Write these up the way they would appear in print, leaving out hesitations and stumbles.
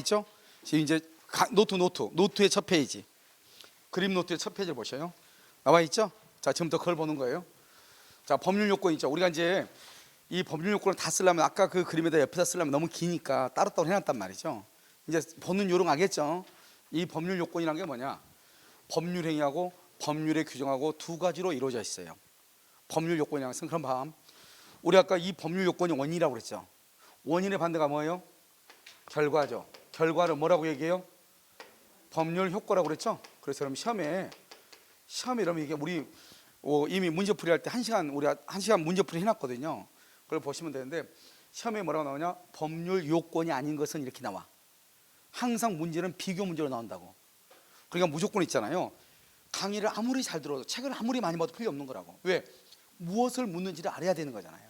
있죠? 지금 이제 노트의 첫 페이지, 그림 노트의 첫 페이지를 보셔요. 나와 있죠? 자, 지금부터 그걸 보는 거예요. 자, 법률 요건 있죠. 우리가 이제 이 법률 요건을 다 쓰려면 아까 그 그림에다 옆에다 쓰려면 너무 기니까 따로따로 해놨단 말이죠. 이제 보는 요령 알겠죠? 이 법률 요건이란 게 뭐냐? 법률 행위하고 법률의 규정하고 두 가지로 이루어져 있어요. 법률 요건이라는 것은 그럼 봐. 우리 아까 이 법률 요건이 원인이라고 그랬죠. 원인의 반대가 뭐예요? 결과죠. 결과를 뭐라고 얘기해요? 법률 효과라고 그랬죠. 그래서 그럼 시험에 이러면 이게 우리 이미 문제풀이 할 때 1시간 우리 1시간 문제풀이 해놨거든요. 그걸 보시면 되는데 시험에 뭐라고 나오냐? 법률 요건이 아닌 것은 이렇게 나와. 항상 문제는 비교 문제로 나온다고. 그러니까 무조건 있잖아요. 강의를 아무리 잘 들어도 책을 아무리 많이 봐도 필요 없는 거라고. 왜? 무엇을 묻는지를 알아야 되는 거잖아요.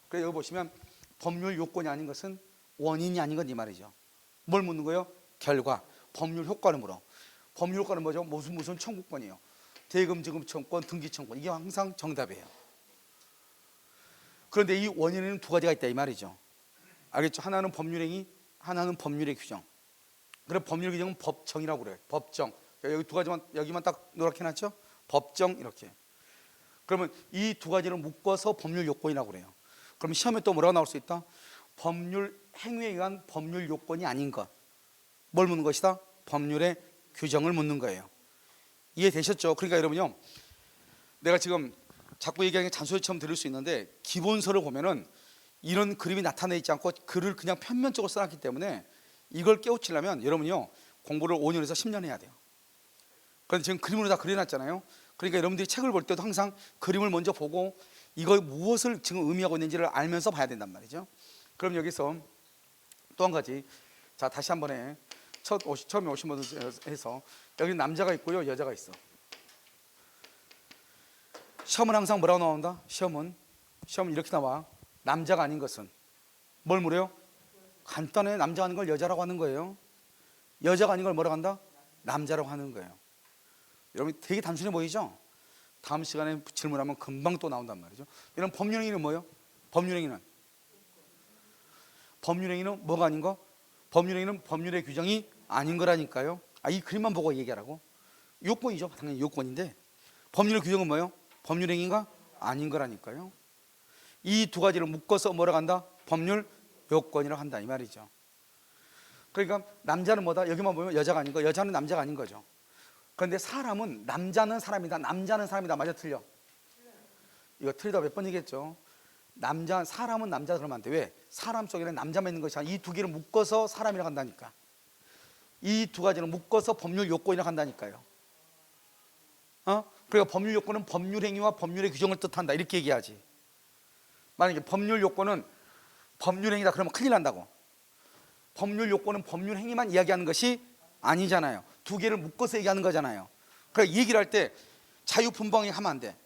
그래서 여기 보시면 법률 요건이 아닌 것은 원인이 아닌 건 이 말이죠. 뭘 묻는 거예요? 결과. 법률 효과를 물어. 법률 효과는 뭐죠? 무슨 청구권이에요. 대금, 지급 청구권, 등기 청구권. 이게 항상 정답이에요. 그런데 이 원인에는 두 가지가 있다 이 말이죠. 알겠죠? 하나는 법률행위, 하나는 법률의 규정. 그래 법률 규정은 법정이라고 그래요. 법정. 여기 두 가지만 여기만 딱 노랗게 해놨죠? 법정 이렇게. 그러면 이 두 가지를 묶어서 법률 요건이라고 그래요. 그럼 시험에 또 뭐라고 나올 수 있다? 법률 행위에 의한 법률 요건이 아닌 것. 뭘 묻는 것이다? 법률의 규정을 묻는 거예요. 이해되셨죠? 그러니까 여러분요, 내가 지금 자꾸 얘기하는 게 잔소리처럼 들릴 수 있는데 기본서를 보면은 이런 그림이 나타나 있지 않고 글을 그냥 편면적으로 써놨기 때문에 이걸 깨우치려면 여러분요 공부를 5년에서 10년 해야 돼요. 그런데 지금 그림으로 다 그려놨잖아요. 그러니까 여러분들이 책을 볼 때도 항상 그림을 먼저 보고 이거 무엇을 지금 의미하고 있는지를 알면서 봐야 된단 말이죠. 그럼 여기서 또 한 가지, 자 다시 한 번에 처음에 오신 분들 해서 여기 남자가 있고요 여자가 있어. 시험은 항상 뭐라고 나온다? 시험은 이렇게 나와. 남자가 아닌 것은 뭘 물어요? 간단해. 남자가 아닌 걸 여자라고 하는 거예요. 여자가 아닌 걸 뭐라고 한다? 남자라고 하는 거예요. 여러분 되게 단순해 보이죠? 다음 시간에 질문하면 금방 또 나온단 말이죠. 이런 법률행위는 뭐예요? 법률행위는 뭐가 아닌 거? 법률행위는 법률의 규정이 아닌 거라니까요. 이 그림만 보고 얘기하라고. 요건이죠. 당연히 요건인데 법률의 규정은 뭐예요? 법률행위가 아닌 거라니까요. 이 두 가지를 묶어서 뭐라고 한다? 법률 요건이라고 한다 이 말이죠. 그러니까 남자는 뭐다? 여기만 보면 여자가 아닌 거, 여자는 남자가 아닌 거죠. 그런데 사람은 남자는 사람이다, 남자는 사람이다. 맞아 틀려? 이거 틀리다 몇 번 얘기했죠. 사람은 남자 그러면 안 돼. 왜? 사람 속에는 남자만 있는 것이 아니라 이 두 개를 묶어서 사람이라고 한다니까. 이 두 가지를 묶어서 법률 요건이라고 한다니까요. 그러니까 법률 요건은 법률 행위와 법률의 규정을 뜻한다 이렇게 얘기하지. 만약에 법률 요건은 법률 행위다 그러면 큰일 난다고. 법률 요건은 법률 행위만 이야기하는 것이 아니잖아요. 두 개를 묶어서 얘기하는 거잖아요. 그러니까 얘기를 할 때 자유분방하게 하면 안 돼.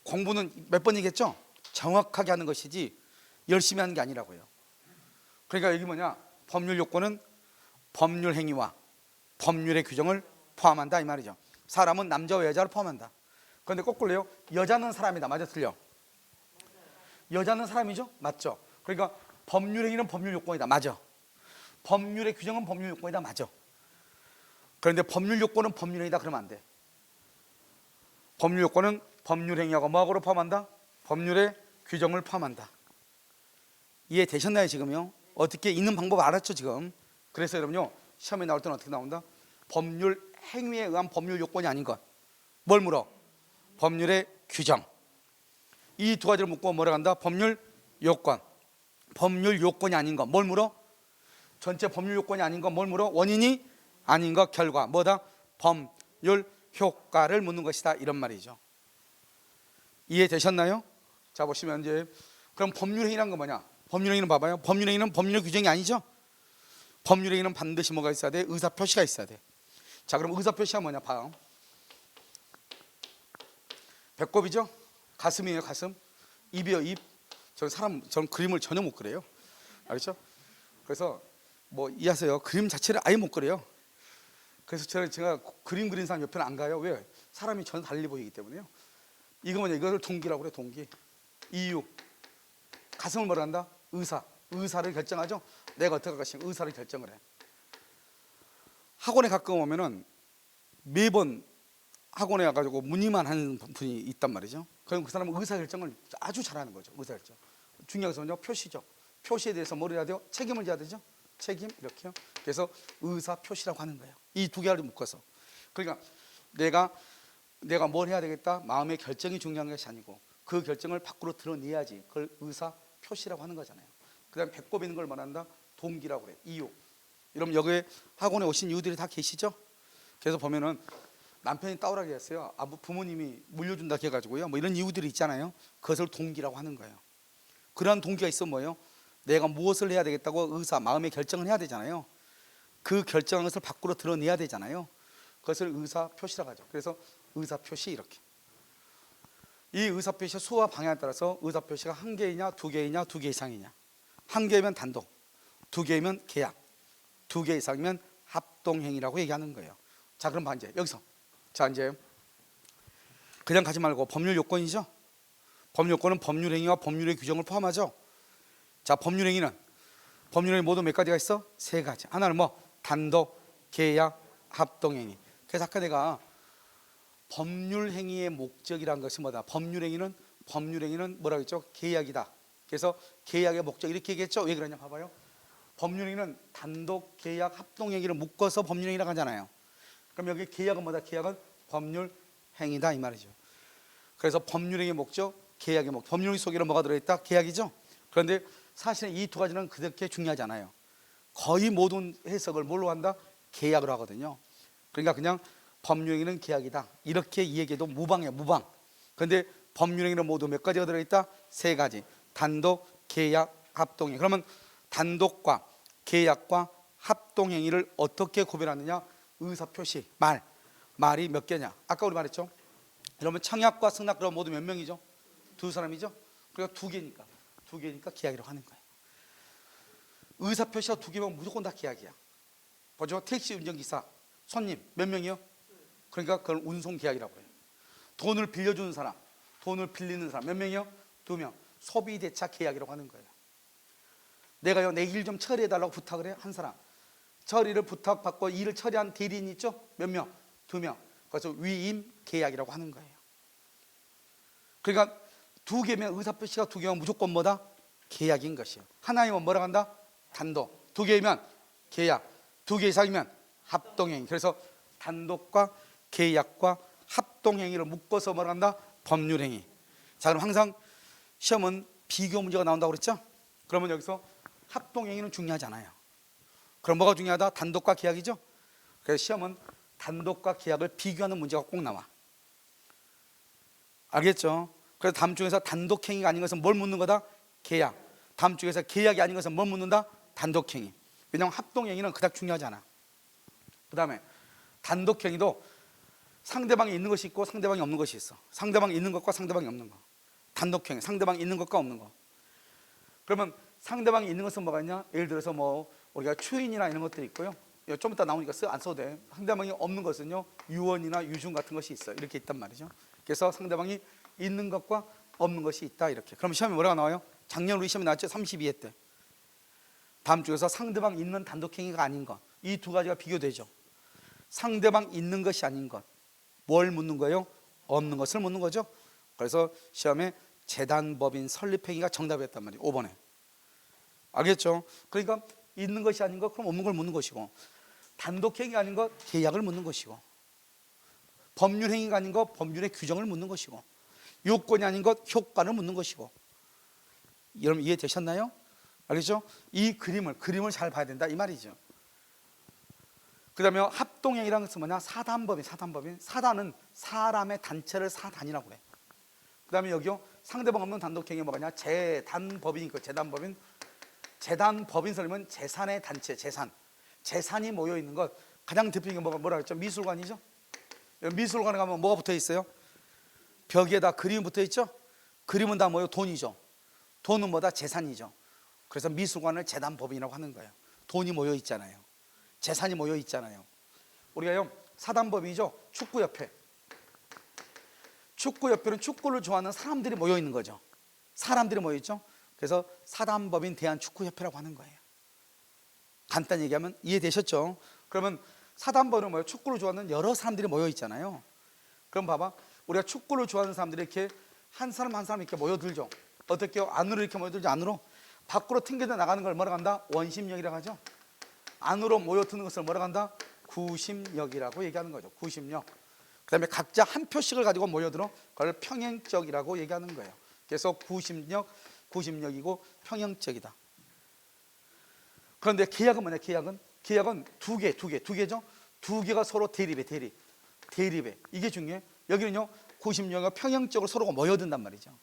공부는 몇 번 얘기했죠? 정확하게 하는 것이지 열심히 하는 게 아니라고요. 그러니까 여기 뭐냐? 법률 요건은 법률 행위와 법률의 규정을 포함한다 이 말이죠. 사람은 남자와 여자를 포함한다. 그런데 거꾸로요. 여자는 사람이다. 맞아 틀려? 여자는 사람이죠? 맞죠? 그러니까 법률 행위는 법률 요건이다. 맞아. 법률의 규정은 법률 요건이다. 맞아. 그런데 법률 요건은 법률 행위다 그러면 안 돼. 법률 요건은 법률 행위하고 뭐하고로 포함한다? 법률의 규정을 포함한다. 이해되셨나요 지금요? 어떻게 있는 방법 알았죠 지금? 그래서 여러분요 시험에 나올 때는 어떻게 나온다? 법률 행위에 의한 법률 요건이 아닌 것. 뭘 물어? 법률의 규정. 이 두 가지를 묶고 뭐라고 한다? 법률 요건. 법률 요건이 아닌 것. 뭘 물어? 전체 법률 요건이 아닌 것. 뭘 물어? 원인이 아닌 것. 결과. 뭐다? 법률 효과를 묻는 것이다 이런 말이죠. 이해되셨나요? 자 보시면 이제 그럼 법률행위란 건 뭐냐? 법률행위는 봐봐요. 법률행위는 법률 규정이 아니죠. 법률행위는 반드시 뭐가 있어야 돼? 의사표시가 있어야 돼. 자 그럼 의사표시가 뭐냐? 봐요. 배꼽이죠? 가슴이에요 가슴. 입이요 입. 저는 그림을 전혀 못 그려요. 알겠죠? 그래서 뭐 이해하세요? 그림 자체를 아예 못 그려요. 그래서 제가 그림 그린 사람 옆에는 안 가요. 왜? 사람이 전혀 달리 보이기 때문에요. 이거 뭐냐? 이걸 동기라고 그래. 동기. 이유. 가슴을 뭐라 한다? 의사를 결정하죠. 내가 어떻게 할 것인가 의사를 결정을 해. 학원에 가끔 오면은 매번 학원에 와가지고 문의만 하는 분이 있단 말이죠. 그럼 그 사람은 의사결정을 아주 잘하는 거죠. 의사결정. 중요한 것은요, 표시죠. 표시에 대해서 뭘 해야 돼요? 책임을 져야 되죠. 책임, 이렇게요. 그래서 의사표시라고 하는 거예요. 이 두 개를 묶어서. 그러니까 내가 뭘 해야 되겠다, 마음의 결정이 중요한 것이 아니고 그 결정을 밖으로 드러내야지. 그걸 의사표시라고 하는 거잖아요. 그 다음에 배꼽 있는 걸 말한다, 동기라고 그래. 이유. 여러분 여기 학원에 오신 이유들이 다 계시죠? 그래서 보면은 남편이 따오라게 했어요. 부모님이 물려준다 해가지고요, 뭐 이런 이유들이 있잖아요. 그것을 동기라고 하는 거예요. 그러한 동기가 있으면 뭐예요? 내가 무엇을 해야 되겠다고 마음의 결정을 해야 되잖아요. 그 결정한 것을 밖으로 드러내야 되잖아요. 그것을 의사표시라고 하죠. 그래서 의사표시, 이렇게. 이 의사표시의 수와 방향에 따라서 의사표시가 한 개이냐 두 개이냐 두 개 이상이냐. 한 개면 단독, 두 개면 계약, 두 개 이상이면 합동행위라고 얘기하는 거예요. 자, 그럼 봐, 이제 여기서 자, 이제 그냥 가지 말고 법률 요건이죠. 법률 요건은 법률행위와 법률의 규정을 포함하죠. 자, 법률행위는 모두 몇 가지가 있어? 세 가지. 하나는 뭐? 단독, 계약, 합동행위. 그래서 아까 내가 법률행위의 목적이란 것이 뭐다? 법률행위는 뭐라고 했죠? 계약이다. 그래서 계약의 목적 이렇게 얘기했죠. 왜 그러냐 봐봐요. 법률행위는 단독, 계약, 합동행위를 묶어서 법률행위라고 하잖아요. 그럼 여기 계약은 뭐다? 계약은 법률행위다 이 말이죠. 그래서 법률행위의 목적, 계약의 목적. 법률행위 속에는 뭐가 들어있다? 계약이죠. 그런데 사실은 이 두 가지는 그렇게 중요하지 않아요. 거의 모든 해석을 뭘로 한다? 계약으로 하거든요. 그러니까 그냥 법률행위는 계약이다 이렇게 얘기해도 무방해요. 무방. 그런데 법률행위는 모두 몇 가지가 들어있다? 세 가지. 단독, 계약, 합동행위. 그러면 단독과 계약과 합동행위를 어떻게 구별하느냐? 의사표시, 말이 몇 개냐? 아까 우리 말했죠. 여러분 청약과 승낙 그럼 모두 몇 명이죠? 두 사람이죠. 그러니까 두 개니까 계약이라고 하는 거예요. 의사표시가 두 개면 무조건 다 계약이야. 보죠. 택시 운전기사 손님 몇 명이요? 그러니까 그걸 운송계약이라고 해요. 돈을 빌려주는 사람, 돈을 빌리는 사람 몇 명이요? 두 명. 소비대차 계약이라고 하는 거예요. 내가요, 내 일 좀 처리해달라고 부탁을 해요. 한 사람. 처리를 부탁받고 일을 처리한 대리인 있죠? 몇 명? 두 명. 그래서 위임 계약이라고 하는 거예요. 그러니까 두 개면 의사표시가 두 개면 무조건 뭐다? 계약인 것이에요. 하나이면 뭐라고 한다? 단독. 두 개이면 계약. 두 개 이상이면 합동행위. 그래서 단독과 계약과 합동행위를 묶어서 뭐라고 한다? 법률행위. 자, 그럼 항상 시험은 비교 문제가 나온다고 그랬죠? 그러면 여기서 합동행위는 중요하지 않아요. 그럼 뭐가 중요하다? 단독과 계약이죠? 그래서 시험은 단독과 계약을 비교하는 문제가 꼭 나와. 알겠죠? 그래서 다음 중에서 단독행위가 아닌 것은 뭘 묻는 거다? 계약. 다음 중에서 계약이 아닌 것은 뭘 묻는다? 단독행위. 왜냐하면 합동행위는 그닥 중요하지 않아. 그 다음에 단독행위도 상대방이 있는 것이 있고 상대방이 없는 것이 있어. 상대방이 있는 것과 상대방이 없는 거. 단독행위, 상대방이 있는 것과 없는 거. 그러면 상대방이 있는 것은 뭐가 있냐? 예를 들어서 뭐 우리가 추인이나 이런 것들이 있고요. 좀 이따 나오니까 안 써도 돼. 상대방이 없는 것은요, 유언이나 유증 같은 것이 있어. 이렇게 있단 말이죠. 그래서 상대방이 있는 것과 없는 것이 있다 이렇게. 그럼 시험에 뭐라고 나와요? 작년 우리 시험에 나왔죠? 32회 때. 다음 중에서 상대방 있는 단독행위가 아닌 것. 이 두 가지가 비교되죠. 상대방 있는 것이 아닌 것. 뭘 묻는 거예요? 없는 것을 묻는 거죠. 그래서 시험에 재단법인 설립행위가 정답이었단 말이에요. 5번에. 알겠죠? 그러니까 있는 것이 아닌 것, 그럼 없는 걸 묻는 것이고, 단독행위가 아닌 것, 계약을 묻는 것이고, 법률행위가 아닌 것, 법률의 규정을 묻는 것이고, 요건이 아닌 것, 효과를 묻는 것이고. 여러분 이해되셨나요? 알겠죠? 이 그림을 잘 봐야 된다 이 말이죠. 그 다음에 합동행위라는 것은 뭐냐? 사단법인. 사단은 사람의 단체를 사단이라고 그래. 그 다음에 여기요, 상대방 없는 단독행위 뭐냐? 재단법인이 있고, 재단법인 설립은 재산의 단체, 재산이 모여 있는 것. 가장 대표적인 게 뭐라 그랬죠? 미술관이죠. 미술관에 가면 뭐가 붙어 있어요? 벽에다 그림 붙어 있죠. 그림은 다 뭐예요? 돈이죠. 돈은 뭐다? 재산이죠. 그래서 미술관을 재단법인이라고 하는 거예요. 돈이 모여 있잖아요. 재산이 모여 있잖아요. 우리가요, 사단법이죠. 축구협회는 축구를 좋아하는 사람들이 모여 있는 거죠. 사람들이 모여 있죠. 그래서 사단법인 대한축구협회라고 하는 거예요. 간단히 얘기하면 이해되셨죠? 그러면 사단법인은 뭐예요? 축구를 좋아하는 여러 사람들이 모여 있잖아요. 그럼 봐봐, 우리가 축구를 좋아하는 사람들이 이렇게 한 사람 한 사람 이렇게 모여들죠. 어떻게요? 안으로 이렇게 모여들죠. 안으로. 밖으로 튕겨져 나가는 걸 뭐라고 한다? 원심력이라고 하죠. 안으로 모여드는 것을 뭐라고 한다? 구심력이라고 얘기하는 거죠. 구심력. 그 다음에 각자 한 표씩을 가지고 모여들어 그걸 평행적이라고 얘기하는 거예요. 그래서 구심력, 구심력이고 평행적이다. 그런데 계약은 뭐냐? 계약은 두 개죠. 두 개가 서로 대립해. 이게 중요해. 여기는요, 구심력과 평행적으로 서로가 모여든단 말이죠.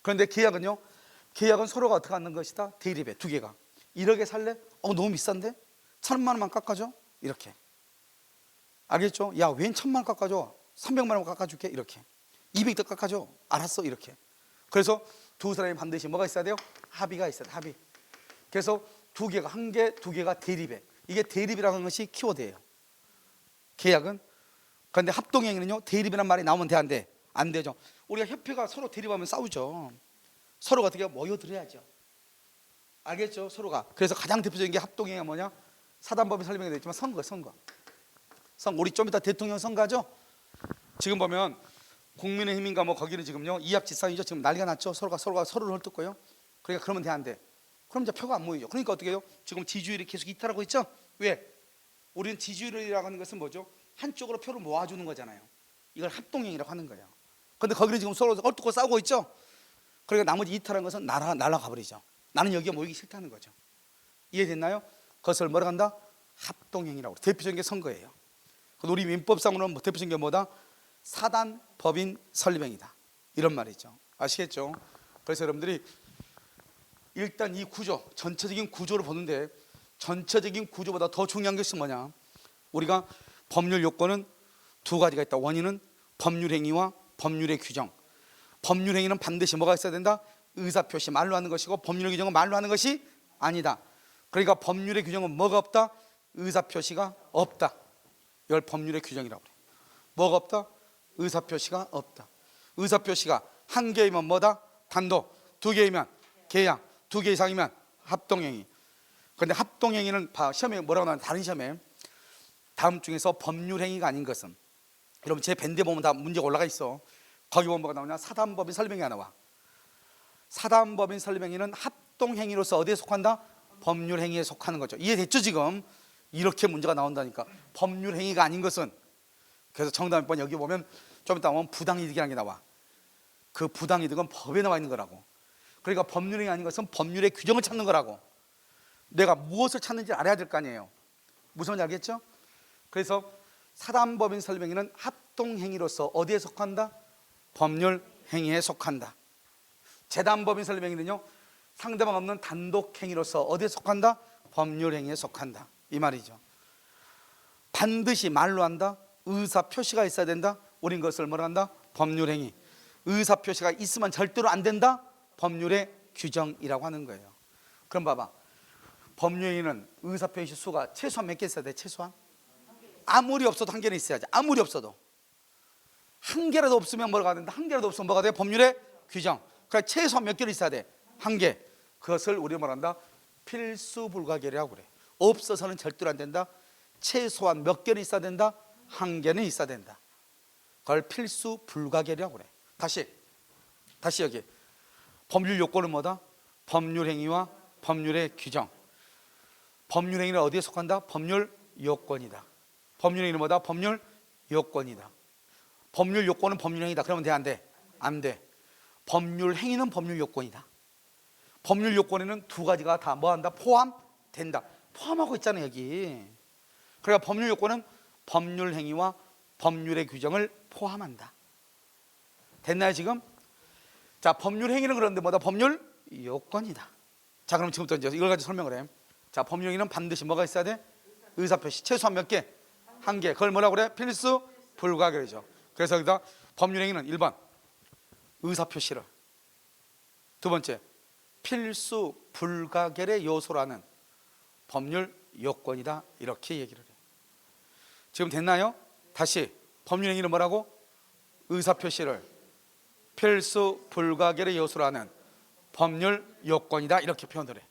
그런데 계약은 서로가 어떻게 하는 것이다? 대립해. 두 개가. 1억에 살래? 너무 비싼데? 1,000만 원만 깎아줘? 이렇게. 알겠죠? 야, 웬 1,000만 원 깎아줘? 300만 원 깎아줄게? 이렇게. 200 더 깎아줘? 알았어? 이렇게. 그래서 두 사람이 반드시 뭐가 있어야 돼요? 합의가 있어야 돼. 합의. 그래서 두 개가, 한 개, 두 개가 대립해. 이게 대립이라는 것이 키워드예요. 계약은. 그런데 합동행위는요, 대립이라는 말이 나오면 돼, 안 돼? 안 되죠. 우리가 협회가 서로 대립하면 싸우죠. 서로가 어떻게 모여들어야죠. 알겠죠? 서로가. 그래서 가장 대표적인 게 합동행위가 뭐냐? 사단법인 설명이 되어 있지만 선거. 우리 좀 이따 대통령 선거하죠? 지금 보면 국민의힘인가 뭐 거기는 지금요, 이합집산이죠. 지금 난리가 났죠. 서로가 서로를 헐뜯고요. 그러니까 그러면 돼, 안 돼? 그럼 이제 표가 안 모이죠. 그러니까 어떻게 해요? 지금 지지율이 계속 이탈하고 있죠? 왜? 우리는 지지율이라고 하는 것은 뭐죠? 한쪽으로 표를 모아주는 거잖아요. 이걸 합동행위라고 하는 거예요. 그런데 거기는 지금 서로 헐뜯고 싸우고 있죠? 그러니까 나머지 이탈한 것은 날아가 버리죠. 나는 여기에 모이기 싫다는 거죠. 이해됐나요? 그것을 뭐라 한다? 합동행위라고. 대표적인 게 선거예요. 우리 민법상으로는 대표적인 게 뭐다? 사단법인 설립행위다. 이런 말이죠. 아시겠죠? 그래서 여러분들이 일단 이 구조, 전체적인 구조를 보는데 전체적인 구조보다 더 중요한 것이 뭐냐? 우리가 법률 요건은 두 가지가 있다. 원인은 법률행위와 법률의 규정. 법률행위는 반드시 뭐가 있어야 된다? 의사표시, 말로 하는 것이고, 법률의 규정은 말로 하는 것이 아니다. 그러니까 법률의 규정은 뭐가 없다? 의사표시가 없다. 이걸 법률의 규정이라고 그래요. 뭐가 없다? 의사표시가 없다. 의사표시가 한 개이면 뭐다? 단독. 두 개이면 계약. 두 개 이상이면 합동행위. 그런데 합동행위는 시험에 뭐라고 나오는 다른 시험에 다음 중에서 법률행위가 아닌 것은, 여러분 제 밴드에 보면 다 문제가 올라가 있어. 거기 보면 뭐가 나오냐? 사단법인 설립행위가 나와. 사단법인 설립행위는 합동행위로서 어디에 속한다? 법률행위에 속하는 거죠. 이해됐죠 지금? 이렇게 문제가 나온다니까. 법률행위가 아닌 것은. 그래서 정답 몇 번 여기 보면 좀 이따 보면 부당이득이라는 게 나와. 그 부당이득은 법에 나와 있는 거라고. 그러니까 법률행위 아닌 것은 법률의 규정을 찾는 거라고. 내가 무엇을 찾는지 알아야 될 거 아니에요. 무슨 말인지 알겠죠? 그래서 사단법인 설립행위는 합동행위로서 어디에 속한다? 법률행위에 속한다. 재단법인 설립행위는요, 상대방 없는 단독행위로서 어디에 속한다? 법률행위에 속한다. 이 말이죠. 반드시 말로 한다. 의사표시가 있어야 된다. 우린 그것을 뭐라 한다? 법률행위. 의사표시가 있으면 절대로 안 된다. 법률의 규정이라고 하는 거예요. 그럼 봐봐, 법률행위는 의사표시 수가 최소한 몇 개 있어야 돼? 최소한? 아무리 없어도 한 개는 있어야지. 아무리 없어도 한 개라도 없으면 뭐가 된다? 한 개라도 없으면 뭐가 돼? 법률의 규정. 그러니까 최소한 몇 개를 있어야 돼? 한 개. 그것을 우리가 말한다? 필수 불가결이라고 그래. 없어서는 절대로 안 된다. 최소한 몇 개는 있어야 된다? 한 개는 있어야 된다. 그걸 필수 불가결이라고 그래. 다시 여기 법률 요건은 뭐다? 법률행위와 법률의 규정. 법률행위는 어디에 속한다? 법률 요건이다. 법률행위는 뭐다? 법률 요건이다. 법률 요건은 법률행위다. 그러면 돼, 안 돼? 안 돼. 법률행위는 법률 요건이다. 법률 요건에는 두 가지가 다 뭐한다? 포함된다. 포함하고 있잖아요 여기. 그러니까 법률 요건은 법률행위와 법률의 규정을 포함한다. 됐나요 지금? 자, 법률행위는 그런데 뭐다? 법률 요건이다. 자, 그럼 지금부터 이제 이걸 가지고 설명을 해. 자, 법률행위는 반드시 뭐가 있어야 돼? 의사표시. 최소한 몇 개? 한 개. 그걸 뭐라고 그래? 필수 불가결이죠. 그래서 여기다 법률행위는 1번 의사표시를, 두 번째 필수 불가결의 요소라는 법률 요건이다. 이렇게 얘기를 해. 지금 됐나요? 다시 법률행위는 뭐라고? 의사표시를 필수 불가결의 요소라는 법률 요건이다. 이렇게 표현을 해.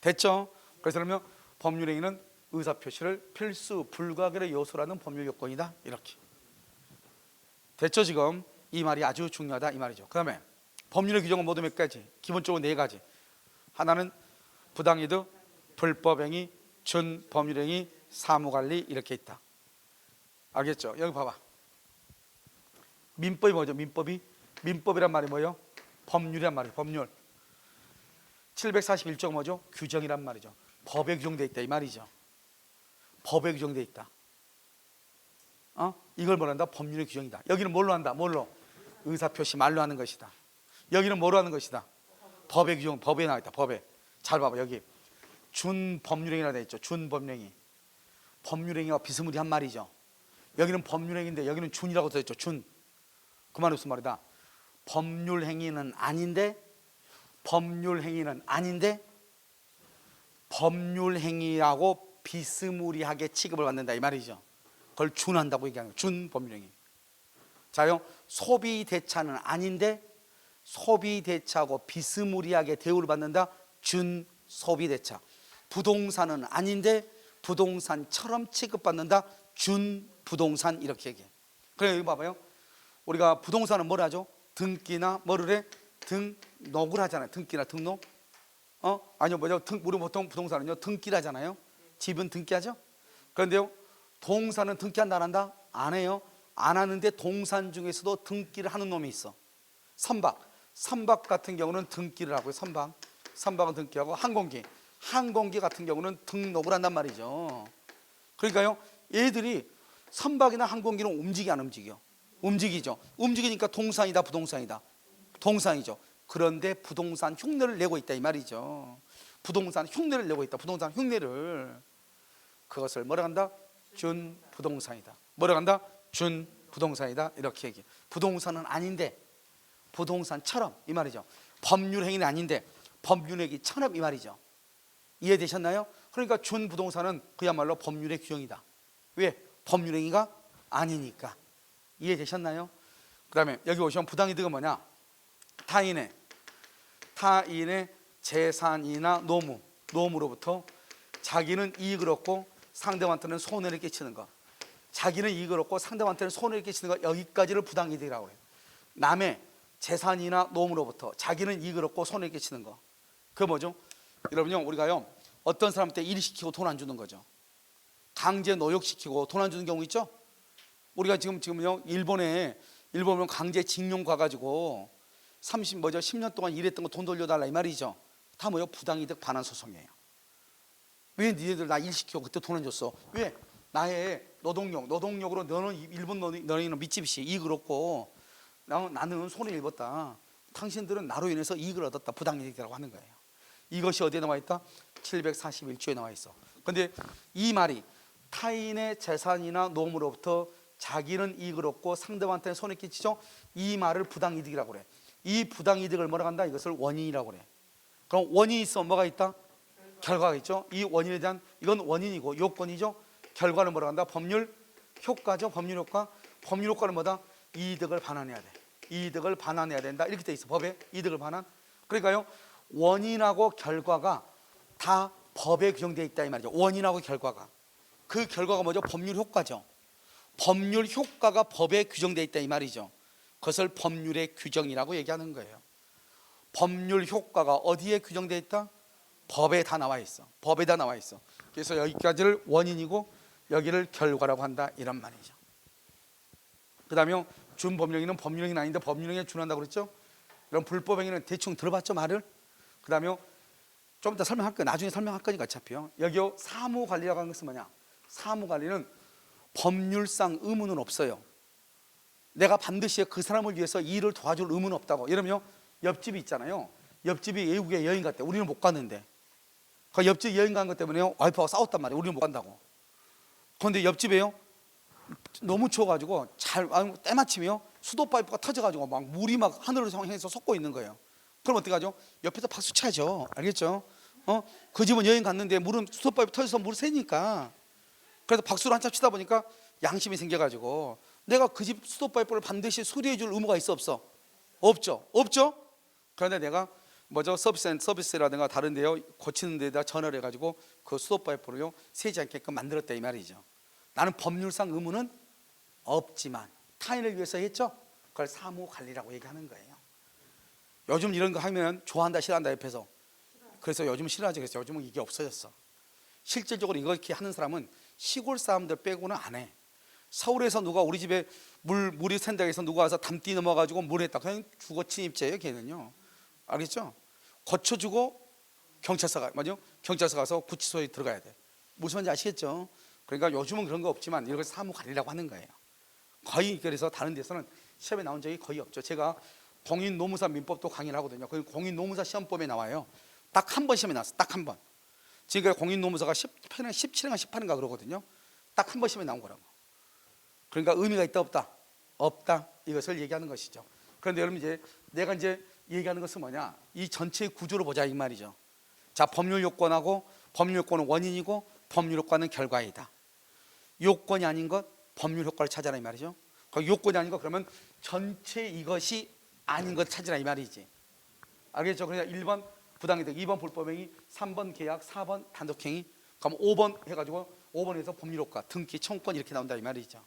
됐죠? 그래서 그러면 법률행위는 의사표시를 필수 불가결의 요소라는 법률 요건이다. 이렇게 됐죠. 지금 이 말이 아주 중요하다 이 말이죠. 그 다음에 법률의 규정은 모두 몇 가지? 기본적으로 네 가지. 하나는 부당이득, 불법행위, 준법률행위, 사무관리 이렇게 있다. 알겠죠? 여기 봐봐. 민법이 뭐죠? 민법이란 말이 뭐예요? 법률이란 말이에요. 법률. 741조가 뭐죠? 규정이란 말이죠. 법에 규정되어 있다 이 말이죠. 법에 규정되어 있다. 이걸 뭐라 한다? 법률의 규정이다. 여기는 뭘로 한다? 뭘로? 의사표시 말로 하는 것이다. 여기는 뭐로 하는 것이다? 법의 규정, 법에 나와 있다. 법에. 잘 봐봐. 여기 준법률행위라 되어 있죠. 준법률행위. 법률행위와 비스무리한 말이죠. 여기는 법률행위인데 여기는 준이라고 되어 있죠. 준. 그 말이 무슨 말이다? 법률행위는 아닌데 법률행위라고 비스무리하게 취급을 받는다 이 말이죠. 그걸 준한다고 얘기하는 거예요. 준법률행위. 자요, 소비대차는 아닌데 소비대차하고 비스무리하게 대우를 받는다. 준소비대차. 부동산은 아닌데 부동산처럼 취급받는다. 준부동산 이렇게 얘기해. 그래 여기 봐봐요. 우리가 부동산은 뭘 하죠? 등기나 뭐를 해? 등록을 하잖아요. 등기나 등록. 아니요 뭐죠? 우리 보통 부동산은요 등기를 하잖아요. 집은 등기하죠. 그런데요 동산은 등기한다 안 한다? 안 해요. 안 하는데 동산 중에서도 등기를 하는 놈이 있어. 선박 같은 경우는 등기를 하고요. 선박은 등기하고 항공기 같은 경우는 등록을 한단 말이죠. 그러니까요 얘들이 선박이나 항공기는 움직이 안 움직여? 움직이죠. 움직이니까 동산이다 부동산이다? 동산이죠. 그런데 부동산 흉내를 내고 있다 이 말이죠. 부동산 흉내를 내고 있다. 부동산 흉내를. 그것을 뭐라 한다? 준부동산이다. 뭐라 한다? 준부동산이다. 이렇게 얘기해. 부동산은 아닌데 부동산처럼 이 말이죠. 법률행위는 아닌데 법률행위처럼 이 말이죠. 이해되셨나요? 그러니까 준부동산은 그야말로 법률의 규정이다. 왜? 법률행위가 아니니까. 이해되셨나요? 그 다음에 여기 보시면 부당이득은 뭐냐? 타인의 재산이나 노무로부터 자기는 이익을 얻고 상대방한테는 손해를 끼치는 것. 자기는 이익을 얻고 상대방한테는 손해를 끼치는 것, 여기까지를 부당이득이라고 해요. 남의 재산이나 노무로부터 자기는 이익을 얻고 손해를 끼치는 것. 그게 뭐죠? 여러분요, 우리가요 어떤 사람한테 일 시키고 돈 안 주는 거죠. 강제 노역시키고 돈 안 주는 경우 있죠? 우리가 지금요 일본에 강제 징용 가가지고 10년 동안 일했던 거 돈 돌려달라 이 말이죠. 다 뭐요? 부당이득 반환 소송이에요. 왜 니네들 나 일 시키고 그때 돈 안 줬어? 왜? 나의 노동력으로 너는 일본 너희는 미쯔비시 이익을 얻고 나는 손해를 입었다. 당신들은 나로 인해서 이익을 얻었다. 부당이득이라고 하는 거예요. 이것이 어디에 나와 있다? 741조에 나와 있어. 그런데 이 말이 타인의 재산이나 노무로부터 자기는 이익을 얻고 상대방한테는 손해 끼치죠. 이 말을 부당이득이라고 그래. 이 부당이득을 뭐라고 한다? 이것을 원인이라고 그래. 그럼 원인이 있으면 뭐가 있다? 결과가 있죠. 이 원인에 대한 이건 원인이고 요건이죠. 결과는 뭐라고 한다? 법률 효과죠. 법률 효과. 법률 효과는 뭐다? 이득을 반환해야 돼. 이득을 반환해야 된다. 이렇게 돼 있어. 법에 이득을 반환. 그러니까요 원인하고 결과가 다 법에 규정되어 있다 이 말이죠. 원인하고 결과가. 그 결과가 뭐죠? 법률 효과죠. 법률 효과가 법에 규정되어 있다 이 말이죠. 그것을 법률의 규정이라고 얘기하는 거예요. 법률 효과가 어디에 규정되어 있다? 법에 다 나와 있어. 법에 다 나와 있어. 그래서 여기까지를 원인이고 여기를 결과라고 한다 이런 말이죠. 그 다음에 준법률행위는 법률행위는 아닌데 법률행위에 준한다고 그랬죠. 그럼 불법행위는 대충 들어봤죠 말을. 그 다음에 좀 이따 설명할 거예요. 나중에 설명할 거니까 어차피요. 여기요 사무관리라고 하는 것은 뭐냐? 사무관리는 법률상 의무는 없어요. 내가 반드시 그 사람을 위해서 일을 도와줄 의무는 없다고. 예를 옆집이 있잖아요. 옆집이 외국에 여행 갔대. 우리는 못 갔는데 그 옆집 여행 간 것 때문에 와이프하고 싸웠단 말이에요. 우리는 못 간다고. 그런데 옆집에요 너무 추워가지고 때마침이요 수도 파이프가 터져가지고 막 물이 막 하늘을 향해서 솟고 있는 거예요. 그럼 어떻게 하죠? 옆에서 박수 쳐야죠. 알겠죠? 그 집은 여행 갔는데 물은 수도 파이프 터져서 물 새니까. 그래서 박수를 한참 치다 보니까 양심이 생겨가지고 내가 그 집 수도 파이프를 반드시 수리해 줄 의무가 있어 없어? 없죠. 그런데 내가 뭐죠? 서비스라든가 다른 데요 고치는 데다 전화를 해가지고 그 수도 파이프를요 새지 않게끔 만들었다 이 말이죠. 나는 법률상 의무는 없지만 타인을 위해서 했죠. 그걸 사무 관리라고 얘기하는 거예요. 요즘 이런 거 하면 좋아한다 싫어한다 옆에서. 그래서 요즘 싫어하지. 그래서 요즘은 이게 없어졌어. 실질적으로 이거 이렇게 하는 사람은 시골 사람들 빼고는 안 해. 서울에서 누가 우리 집에 물이 샌다 해서 누가 와서 담띠 넘어가지고 물 했다 그냥 주거 침입죄예요 걔는요. 알겠죠? 고쳐주고 경찰서 가서 구치소에 들어가야 돼. 무슨 말인지 아시겠죠? 그러니까 요즘은 그런 거 없지만 이걸 사무관리라고 하는 거예요. 거의. 그래서 다른 데서는 시험에 나온 적이 거의 없죠. 제가 공인노무사 민법도 강의를 하거든요. 그 공인노무사 시험법에 나와요. 딱 한 번 시험에 나왔어. 딱 한 번. 지금 공인노무사가 17인가 18인가 그러거든요. 딱 한 번 시험에 나온 거라고. 그러니까 의미가 있다 없다? 없다. 이것을 얘기하는 것이죠. 그런데 여러분 이제 내가 이제 얘기하는 것은 뭐냐? 이 전체의 구조를 보자 이 말이죠. 자, 법률 요건하고 법률 요건은 원인이고 법률 효과는 결과이다. 요건이 아닌 것 법률 효과를 찾아라 이 말이죠. 요건이 아닌 것 그러면 전체 이것이 아닌 것 찾으라 이 말이지. 알겠죠? 그러니까 1번 부당이득, 2번 불법행위, 3번 계약, 4번 단독행위. 그럼 5번 해가지고 5번에서 법률 효과, 등기, 청구권 이렇게 나온다 이 말이죠.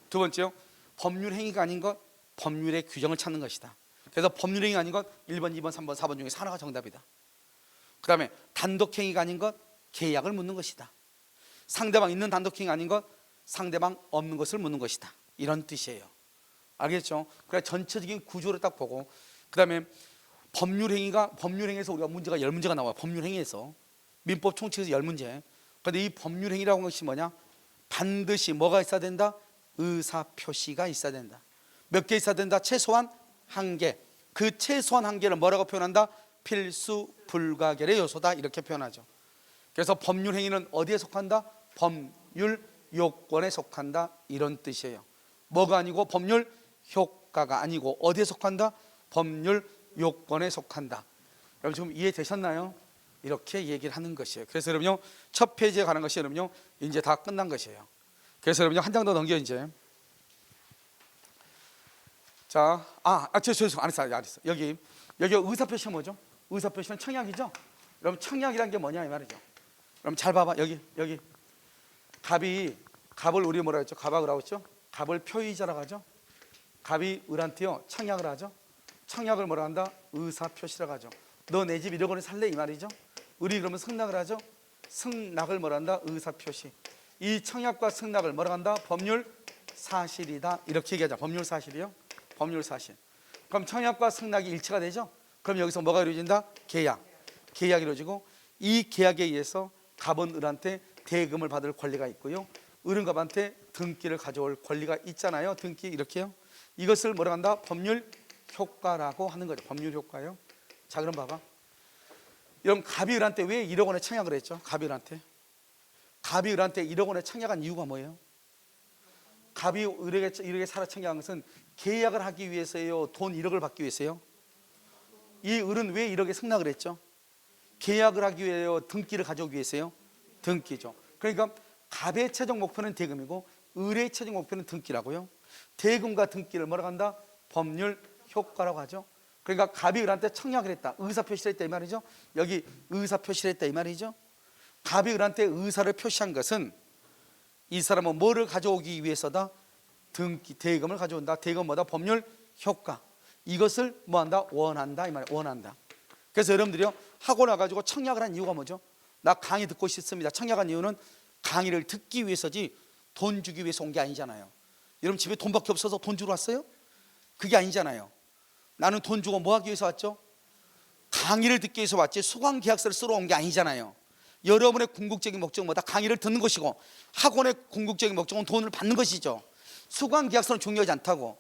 두 번째요, 법률 행위가 아닌 것 법률의 규정을 찾는 것이다. 그래서 법률 행위가 아닌 것 1번, 2번, 3번, 4번 중에 하나가 정답이다. 그 다음에 단독행위가 아닌 것 계약을 묻는 것이다. 상대방 있는 단독행위가 아닌 것 상대방 없는 것을 묻는 것이다. 이런 뜻이에요. 알겠죠? 그래 전체적인 구조를 딱 보고 그 다음에 법률행위에서 우리가 문제가 10문제가 나와요. 법률행위에서 민법 총칙에서 10문제. 그런데 이 법률행위라고 하는 것이 뭐냐? 반드시 뭐가 있어야 된다? 의사표시가 있어야 된다. 몇 개 있어야 된다? 최소한 1개. 그 최소한 1개를 뭐라고 표현한다? 필수 불가결의 요소다 이렇게 표현하죠. 그래서 법률행위는 어디에 속한다? 법률 요건에 속한다 이런 뜻이에요. 뭐가 아니고 법률 효과가 아니고 어디에 속한다? 법률 요건에 속한다. 여러분 지금 이해되셨나요? 이렇게 얘기를 하는 것이에요. 그래서 여러분요 첫 페이지에 가는 것이 여러분요 이제 다 끝난 것이에요. 그래서 여러분요 한 장 더 넘겨 이제. 자, 죄송 안 했어. 여기 의사표시 뭐죠? 의사표시는 청약이죠. 여러분 청약이란 게 뭐냐 이 말이죠. 그럼 잘 봐봐. 여기 갑을 우리 뭐라 했죠? 갑하고 했죠? 갑을 표의자라고 하죠. 갑이 을한테요 청약을 하죠. 청약을 뭐라 한다? 의사표시라고 하죠. 너 내 집 1억 원에 살래 이 말이죠. 을이 그러면 승낙을 하죠. 승낙을 뭐라 한다? 의사표시. 이 청약과 승낙을 뭐라 한다? 법률 사실이다 이렇게 얘기하자. 법률 사실이요. 법률 사실. 그럼 청약과 승낙이 일치가 되죠. 그럼 여기서 뭐가 이루어진다? 계약이 이루어지고 이 계약에 의해서 갑은 을한테 대금을 받을 권리가 있고요. 을은 갑한테 등기를 가져올 권리가 있잖아요. 등기 이렇게요. 이것을 뭐라 한다? 법률 효과라고 하는 거죠. 법률 효과요. 자, 그럼 봐봐. 여러분 갑이 을한테 왜 1억 원에 청약을 했죠? 갑이 을한테 1억 원에 청약한 이유가 뭐예요? 갑이 을에게 사라 청약한 것은 계약을 하기 위해서예요? 돈 1억을 받기 위해서요? 이 을은 왜 1억에 승낙을 했죠? 계약을 하기 위해요? 등기를 가져오기 위해서요? 등기죠. 그러니까 갑의 최종 목표는 대금이고 을의 최종 목표는 등기라고요. 대금과 등기를 뭐라고 한다? 법률 효과라고 하죠. 그러니까 갑이 을한테 청약을 했다. 의사표시를 했다 이 말이죠. 여기 의사표시를 했다 이 말이죠. 갑이 을한테 의사를 표시한 것은 이 사람은 뭐를 가져오기 위해서다? 등기, 대금을 가져온다. 대금은 뭐다? 법률 효과. 이것을 뭐한다? 원한다 이 말이에요. 원한다. 그래서 여러분들이요 하고 나가지고 청약을 한 이유가 뭐죠? 나 강의 듣고 싶습니다. 청약한 이유는 강의를 듣기 위해서지 돈 주기 위해서 온 게 아니잖아요. 여러분 집에 돈밖에 없어서 돈 주러 왔어요? 그게 아니잖아요. 나는 돈 주고 뭐 하기 위해서 왔죠? 강의를 듣기 위해서 왔지 수강 계약서를 쓰러 온 게 아니잖아요. 여러분의 궁극적인 목적은 뭐다? 강의를 듣는 것이고 학원의 궁극적인 목적은 돈을 받는 것이죠. 수강 계약서는 중요하지 않다고.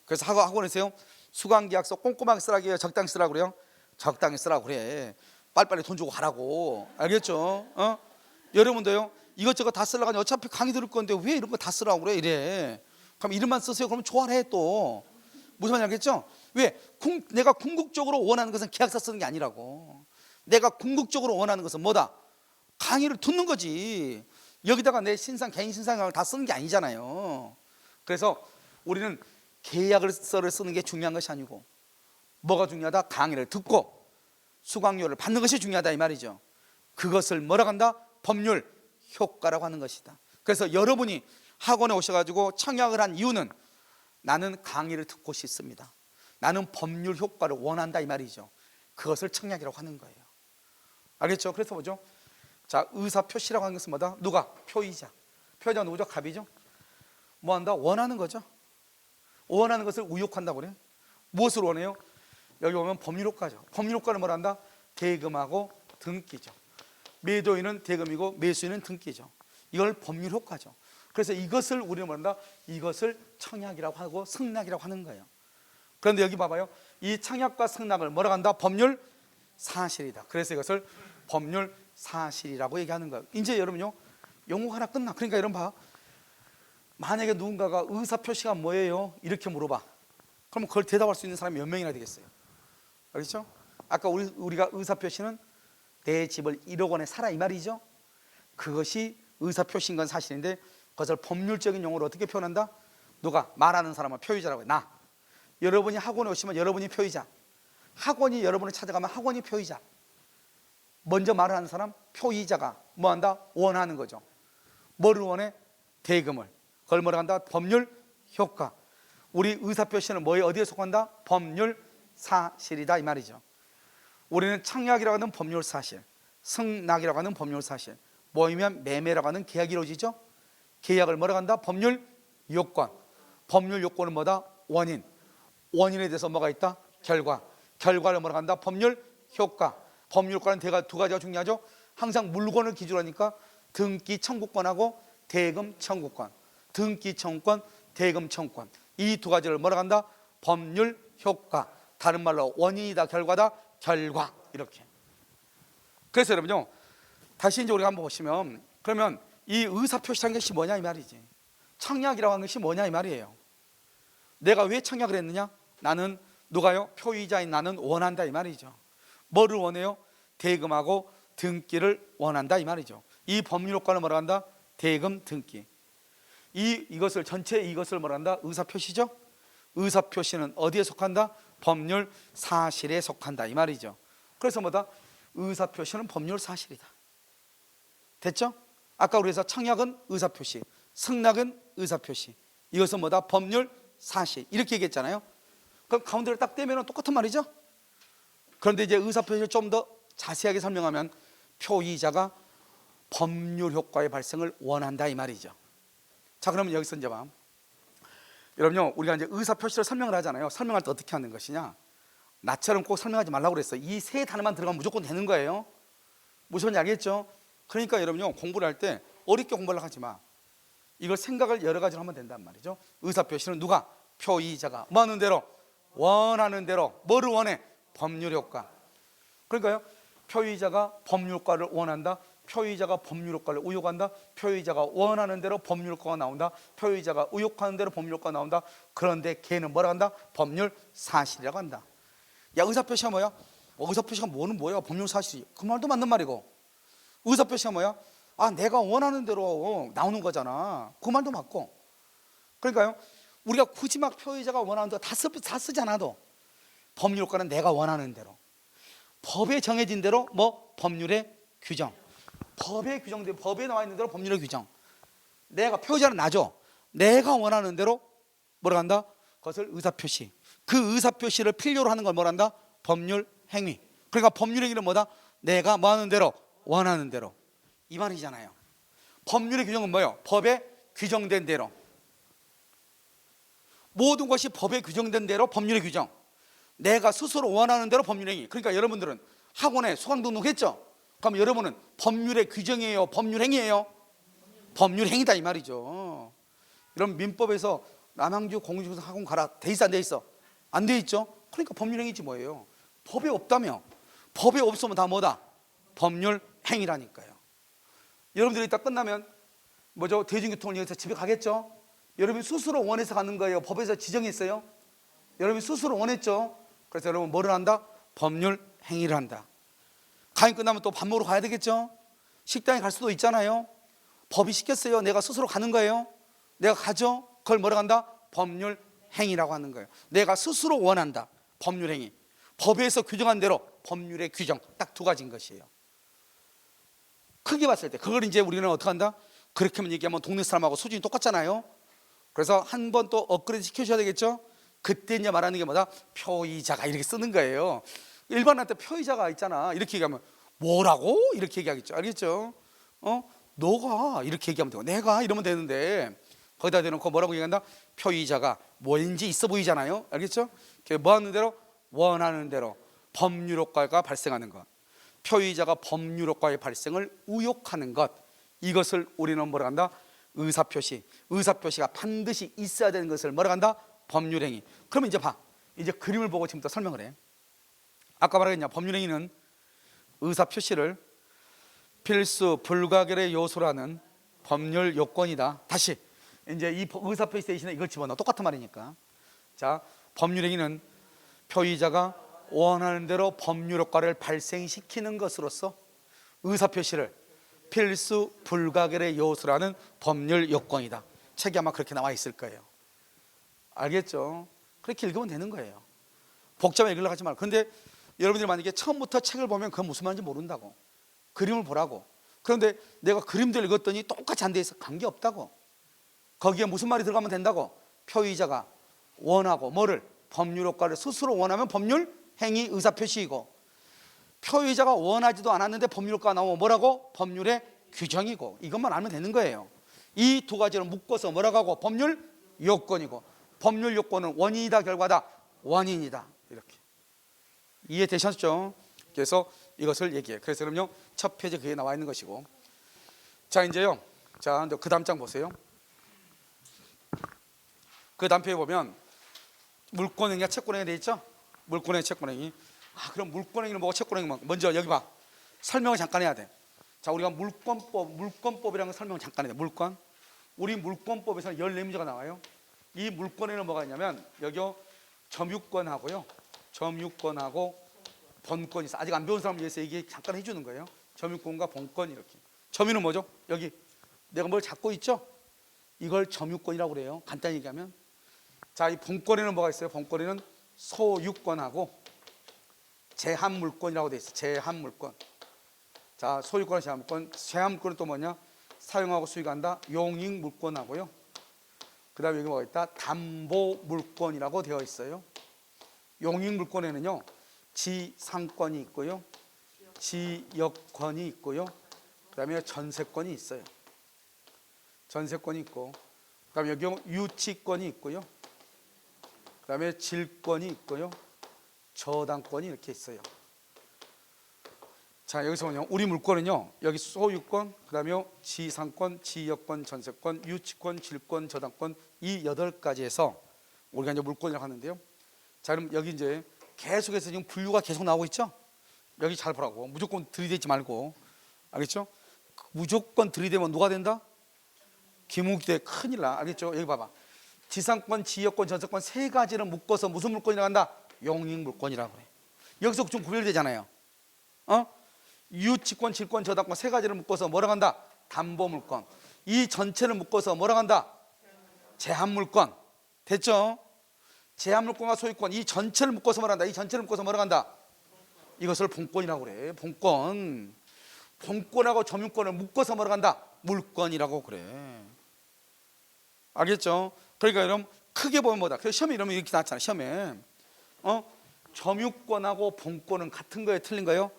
그래서 학원에서요 수강 계약서 꼼꼼하게 쓰라고 해요? 적당히 쓰라고 그래요? 적당히 쓰라고 그래. 빨리빨리 돈 주고 가라고. 알겠죠? 여러분도요 이것저것 다 쓰려고 하니 어차피 강의 들을 건데 왜 이런 거 다 쓰라고 그래 이래. 그럼 이름만 쓰세요. 그러면 좋아해 또. 무슨 말인지 알겠죠? 왜? 내가 궁극적으로 원하는 것은 계약서 쓰는 게 아니라고. 내가 궁극적으로 원하는 것은 뭐다? 강의를 듣는 거지. 여기다가 내 신상, 개인 신상을 다 쓰는 게 아니잖아요. 그래서 우리는 계약서를 쓰는 게 중요한 것이 아니고 뭐가 중요하다? 강의를 듣고 수강료를 받는 것이 중요하다 이 말이죠. 그것을 뭐라고 한다? 법률 효과라고 하는 것이다. 그래서 여러분이 학원에 오셔가지고 청약을 한 이유는 나는 강의를 듣고 싶습니다, 나는 법률 효과를 원한다 이 말이죠. 그것을 청약이라고 하는 거예요. 알겠죠? 그래서 뭐죠? 자, 의사표시라고 하는 것은 뭐다? 누가? 표의자. 표의자가 누구죠? 갑이죠. 뭐한다? 원하는 거죠. 원하는 것을 의욕한다고 그래요. 무엇을 원해요? 여기 보면 법률효과죠. 법률효과는 뭘 한다? 대금하고 등기죠. 매도인은 대금이고 매수인은 등기죠. 이걸 법률효과죠. 그래서 이것을 우리는 뭐한다? 이것을 청약이라고 하고 승낙이라고 하는 거예요. 그런데 여기 봐봐요. 이 청약과 승낙을 뭐라고 한다? 법률 사실이다. 그래서 이것을 법률 사실이라고 얘기하는 거예요. 이제 여러분요, 용어 하나 끝나. 그러니까 여러분 봐. 만약에 누군가가 의사표시가 뭐예요? 이렇게 물어봐. 그러면 그걸 대답할 수 있는 사람이 몇 명이나 되겠어요? 알겠죠? 아까 우리가 의사표시는 내 집을 1억 원에 사라 이 말이죠. 그것이 의사표시인 건 사실인데 그것을 법률적인 용어로 어떻게 표현한다? 누가? 말하는 사람은 표의자라고 해. 나. 여러분이 학원에 오시면 여러분이 표의자, 학원이 여러분을 찾아가면 학원이 표의자. 먼저 말을 하는 사람, 표의자가 뭐한다? 원하는 거죠. 뭐를 원해? 대금을. 그걸 뭐라고 한다? 법률 효과. 우리 의사표시는 뭐에 어디에 속한다? 법률 사실이다 이 말이죠. 우리는 청약이라고 하는 법률 사실, 승낙이라고 하는 법률 사실, 모이면 매매라고 하는 계약이 이루어지죠. 계약을 뭐라고 한다? 법률 요건. 법률 요건은 뭐다? 원인. 원인에 대해서 뭐가 있다? 결과. 결과를 뭐라고 한다? 법률 효과. 법률 효과는 두 가지가 중요하죠. 항상 물건을 기준으로 하니까 등기 청구권하고 대금 청구권. 등기 청구권, 대금 청구권. 이 두 가지를 뭐라고 한다? 법률 효과. 다른 말로 원인이다, 결과다, 결과. 이렇게. 그래서 여러분요, 다시 이제 우리가 한번 보시면, 그러면 이 의사표시라는 것이 뭐냐 이 말이지. 청약이라고 하는 것이 뭐냐 이 말이에요. 내가 왜 청약을 했느냐? 나는 누가요? 표의자인 나는 원한다 이 말이죠. 뭐를 원해요? 대금하고 등기를 원한다 이 말이죠. 이 법률 효과는 뭐라 한다? 대금 등기. 이것을 전체 이것을 뭐라 한다? 의사표시죠. 의사표시는 어디에 속한다? 법률 사실에 속한다 이 말이죠. 그래서 뭐다? 의사표시는 법률 사실이다. 됐죠? 아까 우리에서 청약은 의사표시, 승낙은 의사표시. 이것은 뭐다? 법률 사실. 이렇게 얘기했잖아요. 그럼 가운데를 딱 떼면 똑같은 말이죠. 그런데 이제 의사표시를 좀 더 자세하게 설명하면 표의자가 법률 효과의 발생을 원한다 이 말이죠. 자, 그러면 여기서 이제 봐. 여러분요, 우리가 이제 의사표시를 설명을 하잖아요. 설명할 때 어떻게 하는 것이냐? 나처럼 꼭 설명하지 말라고 그랬어요. 이 세 단어만 들어가면 무조건 되는 거예요. 무슨 말인지 알겠죠? 그러니까 여러분요, 공부를 할 때 어렵게 공부를 하지 마. 이걸 생각을 여러 가지로 하면 된단 말이죠. 의사표시는 누가? 표의자가 뭐 하는 대로? 원하는 대로. 뭐를 원해? 법률 효과. 그러니까요, 표의자가 법률 효과를 원한다. 표의자가 법률 효과를 의욕한다. 표의자가 원하는 대로 법률 효과가 나온다. 표의자가 의욕하는 대로 법률 효과가 나온다. 그런데 걔는 뭐라 한다? 법률 사실이라고 한다. 야, 의사표시가 뭐야? 의사표시가 뭐야? 법률 사실이. 그 말도 맞는 말이고. 의사표시가 뭐야? 아, 내가 원하는 대로 나오는 거잖아. 그 말도 맞고. 그러니까요, 우리가 굳이 막 표의자가 원하는 대로 다 쓰지 않아도 법률 효과는 내가 원하는 대로, 법에 정해진 대로 뭐 법률의 규정, 법에 규정된, 법에 나와 있는 대로 법률의 규정. 내가 표의자는 나죠. 내가 원하는 대로 뭐라 한다? 그것을 의사표시. 그 의사표시를 필요로 하는 걸 뭐라 한다? 법률 행위. 그러니까 법률 행위는 뭐다? 내가 뭐 하는 대로? 원하는 대로. 이 말이잖아요. 법률의 규정은 뭐예요? 법에 규정된 대로. 모든 것이 법에 규정된 대로 법률의 규정. 내가 스스로 원하는 대로 법률 행위. 그러니까 여러분들은 학원에 수강 등록했죠? 그럼 여러분은 법률의 규정이에요? 법률 행위예요? 법률 행위다 이 말이죠. 여러분 민법에서 남양주 공공중개사 학원 가라 돼 있어 안 돼 있어? 안 돼 있죠? 그러니까 법률 행위지 뭐예요? 법에 없다며. 법에 없으면 다 뭐다? 법률 행위라니까요. 여러분들이 이따 끝나면 뭐죠? 대중교통을 이용해서 집에 가겠죠? 여러분이 스스로 원해서 가는 거예요? 법에서 지정했어요? 여러분이 스스로 원했죠? 그래서 여러분 뭐를 한다? 법률 행위를 한다. 강의 끝나면 또 밥 먹으러 가야 되겠죠? 식당에 갈 수도 있잖아요. 법이 시켰어요? 내가 스스로 가는 거예요? 내가 가죠? 그걸 뭐라고 한다? 법률 행위라고 하는 거예요. 내가 스스로 원한다. 법률 행위. 법에서 규정한 대로 법률의 규정 딱 두 가지인 것이에요. 크게 봤을 때 그걸 이제 우리는 어떻게 한다? 그렇게만 얘기하면 동네 사람하고 수준이 똑같잖아요. 그래서 한 번 또 업그레이드 시켜줘야 되겠죠. 그때 이제 말하는 게 뭐다? 표의자가 이렇게 쓰는 거예요. 일반한테 표의자가 있잖아 이렇게 얘기하면 뭐라고? 이렇게 얘기하겠죠. 알겠죠? 너가 이렇게 얘기하면 되고 내가 이러면 되는데 거기다 대놓고 뭐라고 얘기한다? 표의자가 뭔지 있어 보이잖아요. 알겠죠? 뭐 하는 대로? 원하는 대로 법률 효과가 발생하는 것, 표의자가 법률 효과의 발생을 의욕하는 것, 이것을 우리는 뭐라 한다? 의사표시. 의사표시가 반드시 있어야 되는 것을 뭐라 한다? 법률행위. 그러면 이제 봐, 이제 그림을 보고 지금부터 설명을 해. 아까 말하겠냐? 법률행위는 의사표시를 필수 불가결의 요소라는 법률 요건이다. 다시 이제 이 의사표시 대신에 이걸 집어넣어. 똑같은 말이니까. 자, 법률행위는 표의자가 원하는 대로 법률 효과를 발생시키는 것으로서 의사표시를 필수 불가결의 요소라는 법률 요건이다. 책이 아마 그렇게 나와 있을 거예요. 알겠죠? 그렇게 읽으면 되는 거예요. 복잡하게 읽으려고 하지 말고. 근데 여러분들이 만약에 처음부터 책을 보면 그건 무슨 말인지 모른다고. 그림을 보라고. 그런데 내가 그림들 읽었더니 똑같이 안 돼 있어. 관계없다고. 거기에 무슨 말이 들어가면 된다고. 표의자가 원하고 뭐를? 법률 효과를 스스로 원하면 법률 행위 의사표시이고, 표의자가 원하지도 않았는데 법률 효과가 나오면 뭐라고? 법률의 규정이고. 이것만 알면 되는 거예요. 이 두 가지를 묶어서 뭐라고 하고? 법률 요건이고, 법률 요건은 원인이다 결과다? 원인이다. 이렇게 이해되셨죠? 그래서 이것을 얘기해. 그래서 그럼요 첫 페이지에 그게 나와 있는 것이고, 자 이제요, 자 그 다음 장 보세요. 그 다음 페이지 보면 물권행위가 채권행위 돼 있죠? 물권행위, 채권행위. 그럼 물권행위는 뭐고 채권행위? 먼저 여기 봐. 설명을 잠깐 해야 돼. 자, 우리가 물권법이라는 걸 설명을 잠깐 해야 돼. 물권. 우리 물권법에서는 14문제가 나와요. 이 물권에는 뭐가 있냐면 여기요 점유권하고요, 점유권하고 본권이 있어. 아직 안 배운 사람을 위해서 얘기 잠깐 해주는 거예요. 점유권과 본권 이렇게. 점유는 뭐죠? 여기 내가 뭘 잡고 있죠? 이걸 점유권이라고 그래요. 간단히 얘기하면. 자, 이 본권에는 뭐가 있어요? 본권에는 소유권하고 제한물권이라고 돼 있어. 제한물권. 자, 소유권과 제한물권. 제한물권은 또 뭐냐? 사용하고 수익한다. 용익물권하고요. 그 다음에 여기 뭐가 있다? 담보물권이라고 되어 있어요. 용익물권에는요 지상권이 있고요, 지역권이 있고요, 그 다음에 전세권이 있어요. 전세권이 있고, 그 다음에 여기 유치권이 있고요, 그 다음에 질권이 있고요, 저당권이 이렇게 있어요. 자, 여기서 뭐냐? 우리 물권은요 여기 소유권, 그 다음에 지상권, 지역권, 전세권, 유치권, 질권, 저당권, 이 8가지에서 우리가 이제 물권이라고 하는데요. 자, 그럼 여기 이제 계속해서 지금 분류가 계속 나오고 있죠? 여기 잘 보라고. 무조건 들이대지 말고. 알겠죠? 무조건 들이대면 누가 된다? 김우기대 큰일 나. 알겠죠? 여기 봐봐. 지상권, 지역권, 전세권 3가지를 묶어서 무슨 물권이라고 한다? 용익물권이라고 그래. 여기서 좀 구별되잖아요. 유치권, 질권, 저당권 3가지를 묶어서 뭐라고 한다? 담보물권. 이 전체를 묶어서 뭐라고 한다? 제한물권. 됐죠? 제한물권과 소유권 이 전체를 묶어서 말한다. 이 전체를 묶어서 뭐라고 한다? 이것을 본권이라고 그래. 본권. 본권하고 점유권을 묶어서 뭐라고 한다? 물권이라고 그래. 알겠죠? 그러니까 여러분 크게 보면 뭐다? 그래서 시험에 이러면 이렇게 나왔잖아. 시험에 점유권하고 본권은 같은 거예요? 틀린 거예요?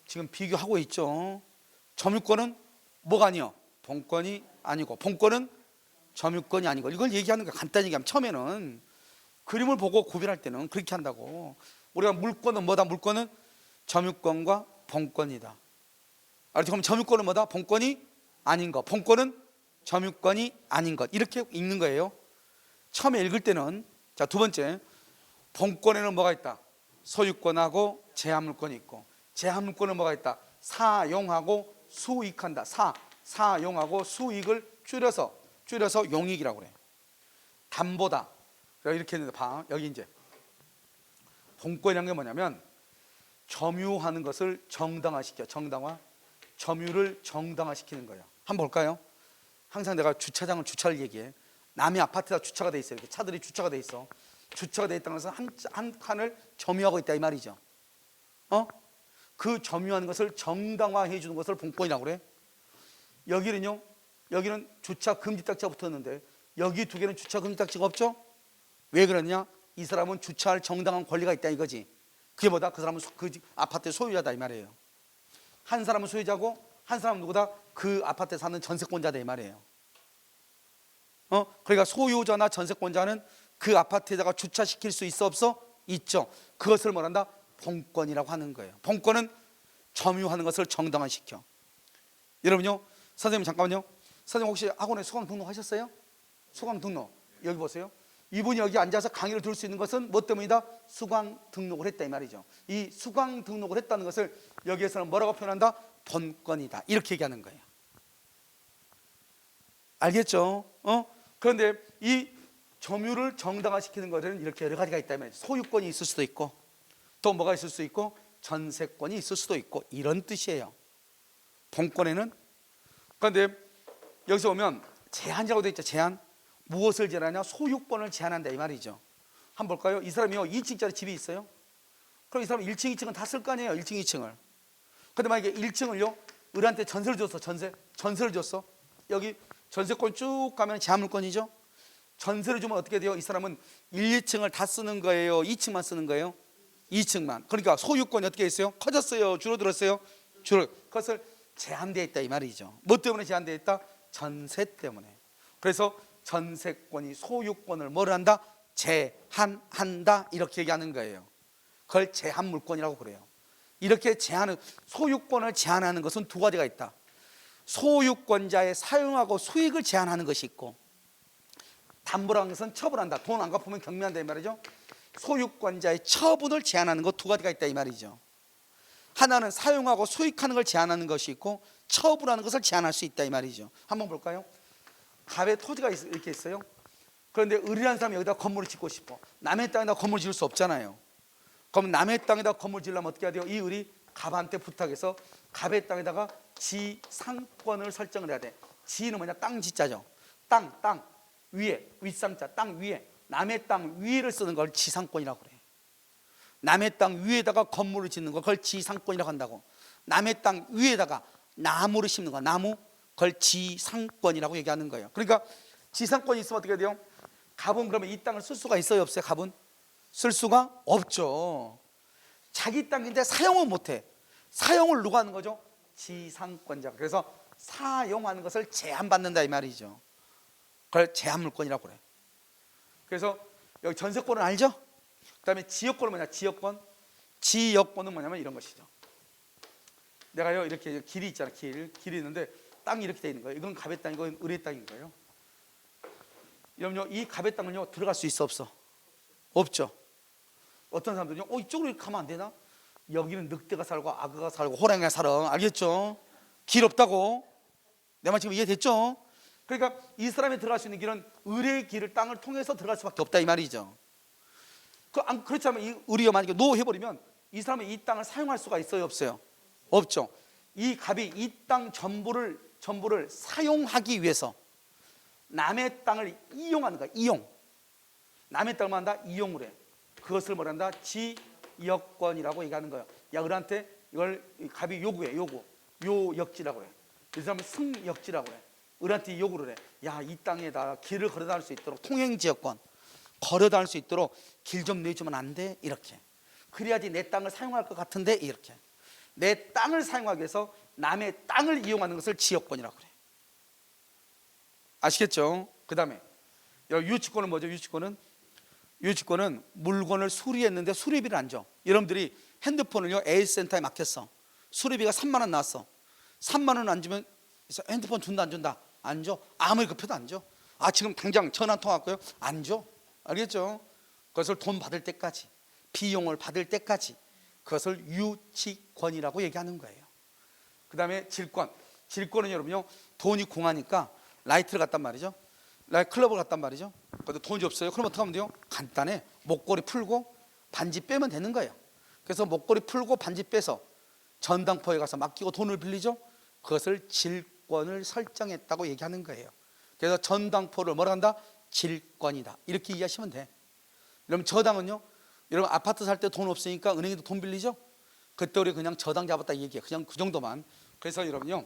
지금 비교하고 있죠. 점유권은 뭐가 아니요? 본권이 아니고, 본권은 점유권이 아니고. 이걸 얘기하는 거야. 간단히 얘기하면 처음에는 그림을 보고 구별할 때는 그렇게 한다고. 우리가 물권은 뭐다? 물권은 점유권과 본권이다. 알죠? 그럼 점유권은 뭐다? 본권이 아닌 것. 본권은 점유권이 아닌 것. 이렇게 읽는 거예요. 처음에 읽을 때는. 자, 두 번째, 본권에는 뭐가 있다? 소유권하고 제한물권이 있고, 제한물권은 뭐가 있다? 사용하고 수익한다. 사용하고 수익을 줄여서 용익이라고 그래. 담보다. 이렇게 했는데 봐. 여기 이제 본권이라는 게 뭐냐면 점유하는 것을 정당화시켜. 정당화. 점유를 정당화시키는 거예요. 한번 볼까요? 항상 내가 주차를 얘기해. 남의 아파트가 주차가 돼 있어요. 이렇게 차들이 주차가 돼 있어. 주차가 돼 있다는 것은 한 칸을 점유하고 있다 이 말이죠. 그 점유하는 것을 정당화해 주는 것을 본권이라고 그래. 여기는요, 여기는 주차 금지 딱지가 붙었는데 여기 두 개는 주차 금지 딱지가 없죠. 왜 그러냐? 이 사람은 주차할 정당한 권리가 있다 이거지. 그게 뭐다? 그 사람은 그 아파트의 소유자다 이 말이에요. 한 사람은 소유자고 한 사람은 누구다? 그 아파트에 사는 전세권자다 이 말이에요. 그러니까 소유자나 전세권자는 그 아파트에다가 주차시킬 수 있어 없어? 있죠. 그것을 뭐란다? 본권이라고 하는 거예요. 본권은 점유하는 것을 정당화시켜. 여러분요, 선생님 잠깐만요. 선생님 혹시 학원에 수강 등록하셨어요? 수강 등록 여기 보세요. 이분이 여기 앉아서 강의를 들을 수 있는 것은 뭐 때문이다? 수강 등록을 했다 이 말이죠. 이 수강 등록을 했다는 것을 여기에서는 뭐라고 표현한다? 본권이다 이렇게 얘기하는 거예요. 알겠죠? 그런데 이 점유를 정당화시키는 것에는 이렇게 여러 가지가 있다 이 말이죠. 소유권이 있을 수도 있고 또 뭐가 있을 수 있고 전세권이 있을 수도 있고 이런 뜻이에요. 본권에는. 그런데 여기서 보면 제한이라고 되어 있죠. 제한. 무엇을 제한하냐? 소유권을 제한한다 이 말이죠. 한번 볼까요? 이 사람이요 2층짜리 집이 있어요. 그럼 이 사람 1층 2층은 다 쓸 거 아니에요. 1층 2층을. 근데 만약에 1층을요 을한테 전세를 줬어. 전세를 줬어. 여기 전세권 쭉 가면 제한물권이죠. 전세를 주면 어떻게 돼요? 이 사람은 1, 2층을 다 쓰는 거예요? 2층만 쓰는 거예요? 2층만. 그러니까 소유권이 어떻게 했어요? 커졌어요? 줄어들었어요? 그것을 제한되어 있다 이 말이죠. 뭐 때문에 제한되어 있다? 전세 때문에. 그래서 전세권이 소유권을 뭘 한다? 제한한다 이렇게 얘기하는 거예요. 그걸 제한물권이라고 그래요. 이렇게 제한은 소유권을 제한하는 것은 두 가지가 있다. 소유권자의 사용하고 수익을 제한하는 것이 있고 담보라는 것은 처분한다. 돈 안 갚으면 경미한다 이 말이죠. 소유권자의 처분을 제한하는 것 두 가지가 있다 이 말이죠. 하나는 사용하고 수익하는 걸 제한하는 것이 있고 처분하는 것을 제한할 수 있다 이 말이죠. 한번 볼까요? 갑에 토지가 이렇게 있어요. 그런데 을이라는 사람이 여기다 건물을 짓고 싶어. 남의 땅에다 건물 지을 수 없잖아요. 그럼 남의 땅에다 건물 지으려면 어떻게 해야 돼요? 이 을이 갑한테 부탁해서 갑의 땅에다가 지상권을 설정을 해야 돼. 지는 뭐냐? 땅 지자죠. 땅 위에, 윗상자 땅 위에, 남의 땅 위를 쓰는 걸 지상권이라고 그래. 남의 땅 위에다가 건물을 짓는 거 그걸 지상권이라고 한다고. 남의 땅 위에다가 나무를 심는 거 나무 그걸 지상권이라고 얘기하는 거예요. 그러니까 지상권이 있으면 어떻게 돼요? 갑은 그러면 이 땅을 쓸 수가 있어요 없어요? 갑은 쓸 수가 없죠. 자기 땅인데 사용은 못해. 사용을 누가 하는 거죠? 지상권자. 그래서 사용하는 것을 제한받는다 이 말이죠. 그걸 제한물권이라고 그래. 그래서 여기 전세권은 알죠? 그 다음에 지역권은 뭐냐? 지역권은 뭐냐면 이런 것이죠. 내가요 이렇게 길이 있잖아. 길이 있는데 땅이 이렇게 돼 있는 거예요. 이건 갑의 땅이고 이건 을의 땅인 거예요. 여러분요 이 갑의 땅은요 들어갈 수 있어 없어? 없죠. 어떤 사람들은요 이쪽으로 이렇게 가면 안 되나? 여기는 늑대가 살고 악어가 살고 호랑이가 살아. 알겠죠? 길 없다고. 내 말 지금 이해됐죠? 그러니까 이 사람이 들어갈 수 있는 길은 을의 길을 땅을 통해서 들어갈 수밖에 없다 이 말이죠. 그렇지 않으면 이 을이 만약에 노해버리면 이 사람이 이 땅을 사용할 수가 있어요 없어요? 없죠. 이 갑이 이 땅 전부를 사용하기 위해서 남의 땅을 이용하는 거야. 이용. 남의 땅을 한다 이용을 해. 그것을 뭐란다? 지역권이라고 얘기하는 거예요. 야 을한테 이걸 갑이 요구해. 요역지라고 해. 이 사람은 승역지라고 해. 을한테 요구를 해. 야 이 땅에다 길을 걸어 다닐 수 있도록 통행지역권 걸어 다닐 수 있도록 길 좀 내주면 안 돼? 이렇게. 그래야지 내 땅을 사용할 것 같은데 이렇게. 내 땅을 사용하기 위해서 남의 땅을 이용하는 것을 지역권이라고 그래. 아시겠죠? 그 다음에 유치권은 뭐죠? 유치권은 물건을 수리했는데 수리비를 안 줘. 여러분들이 핸드폰을요 AS센터에 맡겼어. 수리비가 3만 원 나왔어. 3만 원 안 주면 핸드폰 준다 안 준다? 안 줘. 아무리 급해도 안 줘. 지금 당장 전화 통화할까요? 안 줘. 알겠죠? 그것을 돈 받을 때까지, 비용을 받을 때까지 그것을 유치권이라고 얘기하는 거예요. 그 다음에 질권은 여러분요 돈이 궁하니까 라이트를 갔단 말이죠. 클럽을 갔단 말이죠. 그래도 돈이 없어요. 그럼 어떻게 하면 돼요? 간단해. 목걸이 풀고 반지 빼면 되는 거예요. 그래서 목걸이 풀고 반지 빼서 전당포에 가서 맡기고 돈을 빌리죠. 그것을 질권을 설정했다고 얘기하는 거예요. 그래서 전당포를 뭐라 한다? 질권이다. 이렇게 이해하시면 돼. 여러분 저당은요, 여러분 아파트 살 때 돈 없으니까 은행에도 돈 빌리죠. 그때 우리 그냥 저당 잡았다 얘기해. 그냥 그 정도만. 그래서 여러분요,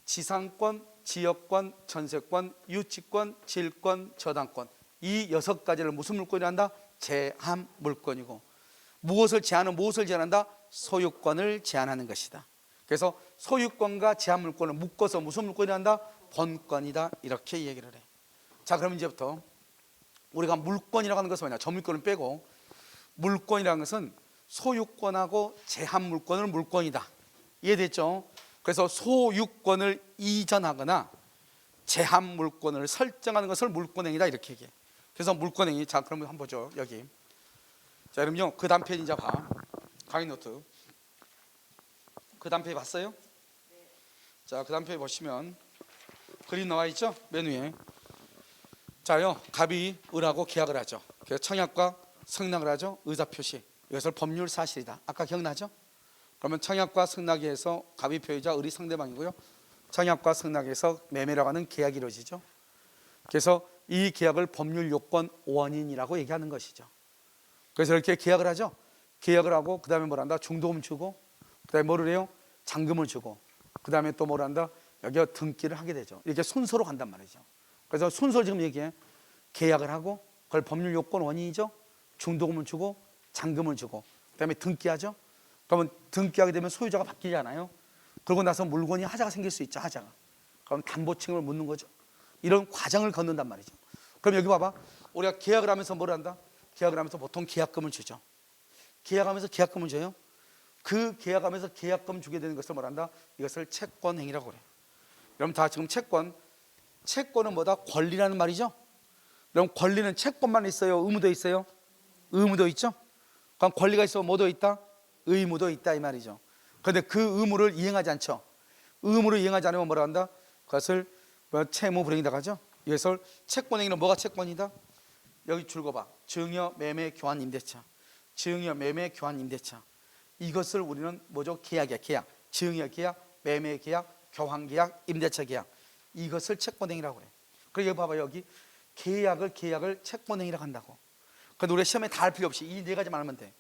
지상권, 지역권, 전세권, 유치권, 질권, 저당권, 이 6가지를 무슨 물권이라 한다? 제한 물권이고, 무엇을 제한하는, 무엇을 제한한다? 소유권을 제한하는 것이다. 그래서 소유권과 제한 물권을 묶어서 무슨 물권이라 한다? 본권이다. 이렇게 얘기를 해. 자, 그럼 이제부터 우리가 물권이라고 하는 것은 뭐냐? 점유권을 빼고, 물권이라는 것은 소유권하고 제한 물권을 물권이다. 이해됐죠? 그래서 소유권을 이전하거나 제한 물권을 설정하는 것을 물권행위다. 이렇게 얘기해. 그래서 물권행위. 자, 그러면 한번 보죠. 여기. 자, 그럼요, 그 다음 페이지 이제 봐. 강의 노트. 그 다음 페이지 봤어요? 자, 그 다음 페이지 보시면 그림 나와 있죠? 메뉴에. 자요, 갑이 을하고 계약을 하죠. 그래서 청약과 승낙을 하죠. 의사 표시. 이것을 법률 사실이다. 아까 기억나죠? 그러면 청약과 승낙에서 갑이 표의자, 을이 상대방이고요. 청약과 승낙에서 매매라고 하는 계약이 이루어지죠. 그래서 이 계약을 법률 요건 원인이라고 얘기하는 것이죠. 그래서 이렇게 계약을 하죠. 계약을 하고 그 다음에 뭘 한다? 중도금 주고, 그 다음에 뭐를 해요? 잔금을 주고, 그 다음에 또 뭘 한다? 여기가 등기를 하게 되죠. 이렇게 순서로 간단 말이죠. 그래서 순서를 지금 얘기해. 계약을 하고, 그걸 법률 요건 원인이죠. 중도금을 주고, 잔금을 주고, 그 다음에 등기하죠. 그러면 등기하게 되면 소유자가 바뀌잖아요. 그러고 나서 물건이 하자가 생길 수 있죠. 하자가. 그럼 담보 책임을 묻는 거죠. 이런 과정을 걷는단 말이죠. 그럼 여기 봐봐. 우리가 계약을 하면서 뭘 한다? 계약을 하면서 보통 계약금을 주죠. 계약하면서 계약금을 줘요. 그 계약하면서 계약금 주게 되는 것을 뭘 한다? 이것을 채권행위라고 그래요. 여러분 다 지금 채권은 뭐다? 권리라는 말이죠. 그럼 권리는 채권만 있어요? 의무도 있어요? 의무도 있죠. 그럼 권리가 있으면 뭐도 있다? 의무도 있다 이 말이죠. 그런데 그 의무를 이행하지 않죠. 의무를 이행하지 않으면 뭐라 한다? 그것을 채무 불이행이라고 하죠. 이것을 채권행위는 뭐가 채권이다? 여기 줄 거 봐. 증여, 매매, 교환, 임대차. 증여, 매매, 교환, 임대차. 이것을 우리는 뭐죠? 계약이야. 계약. 증여 계약, 매매 계약, 교환 계약, 임대차 계약. 이것을 채권행위라고 그래. 그리고 여기 봐봐. 여기 계약을 채권행위라고 한다고. 그런데 우리가 시험에 다 할 필요 없이 이 4가지만 하면 돼.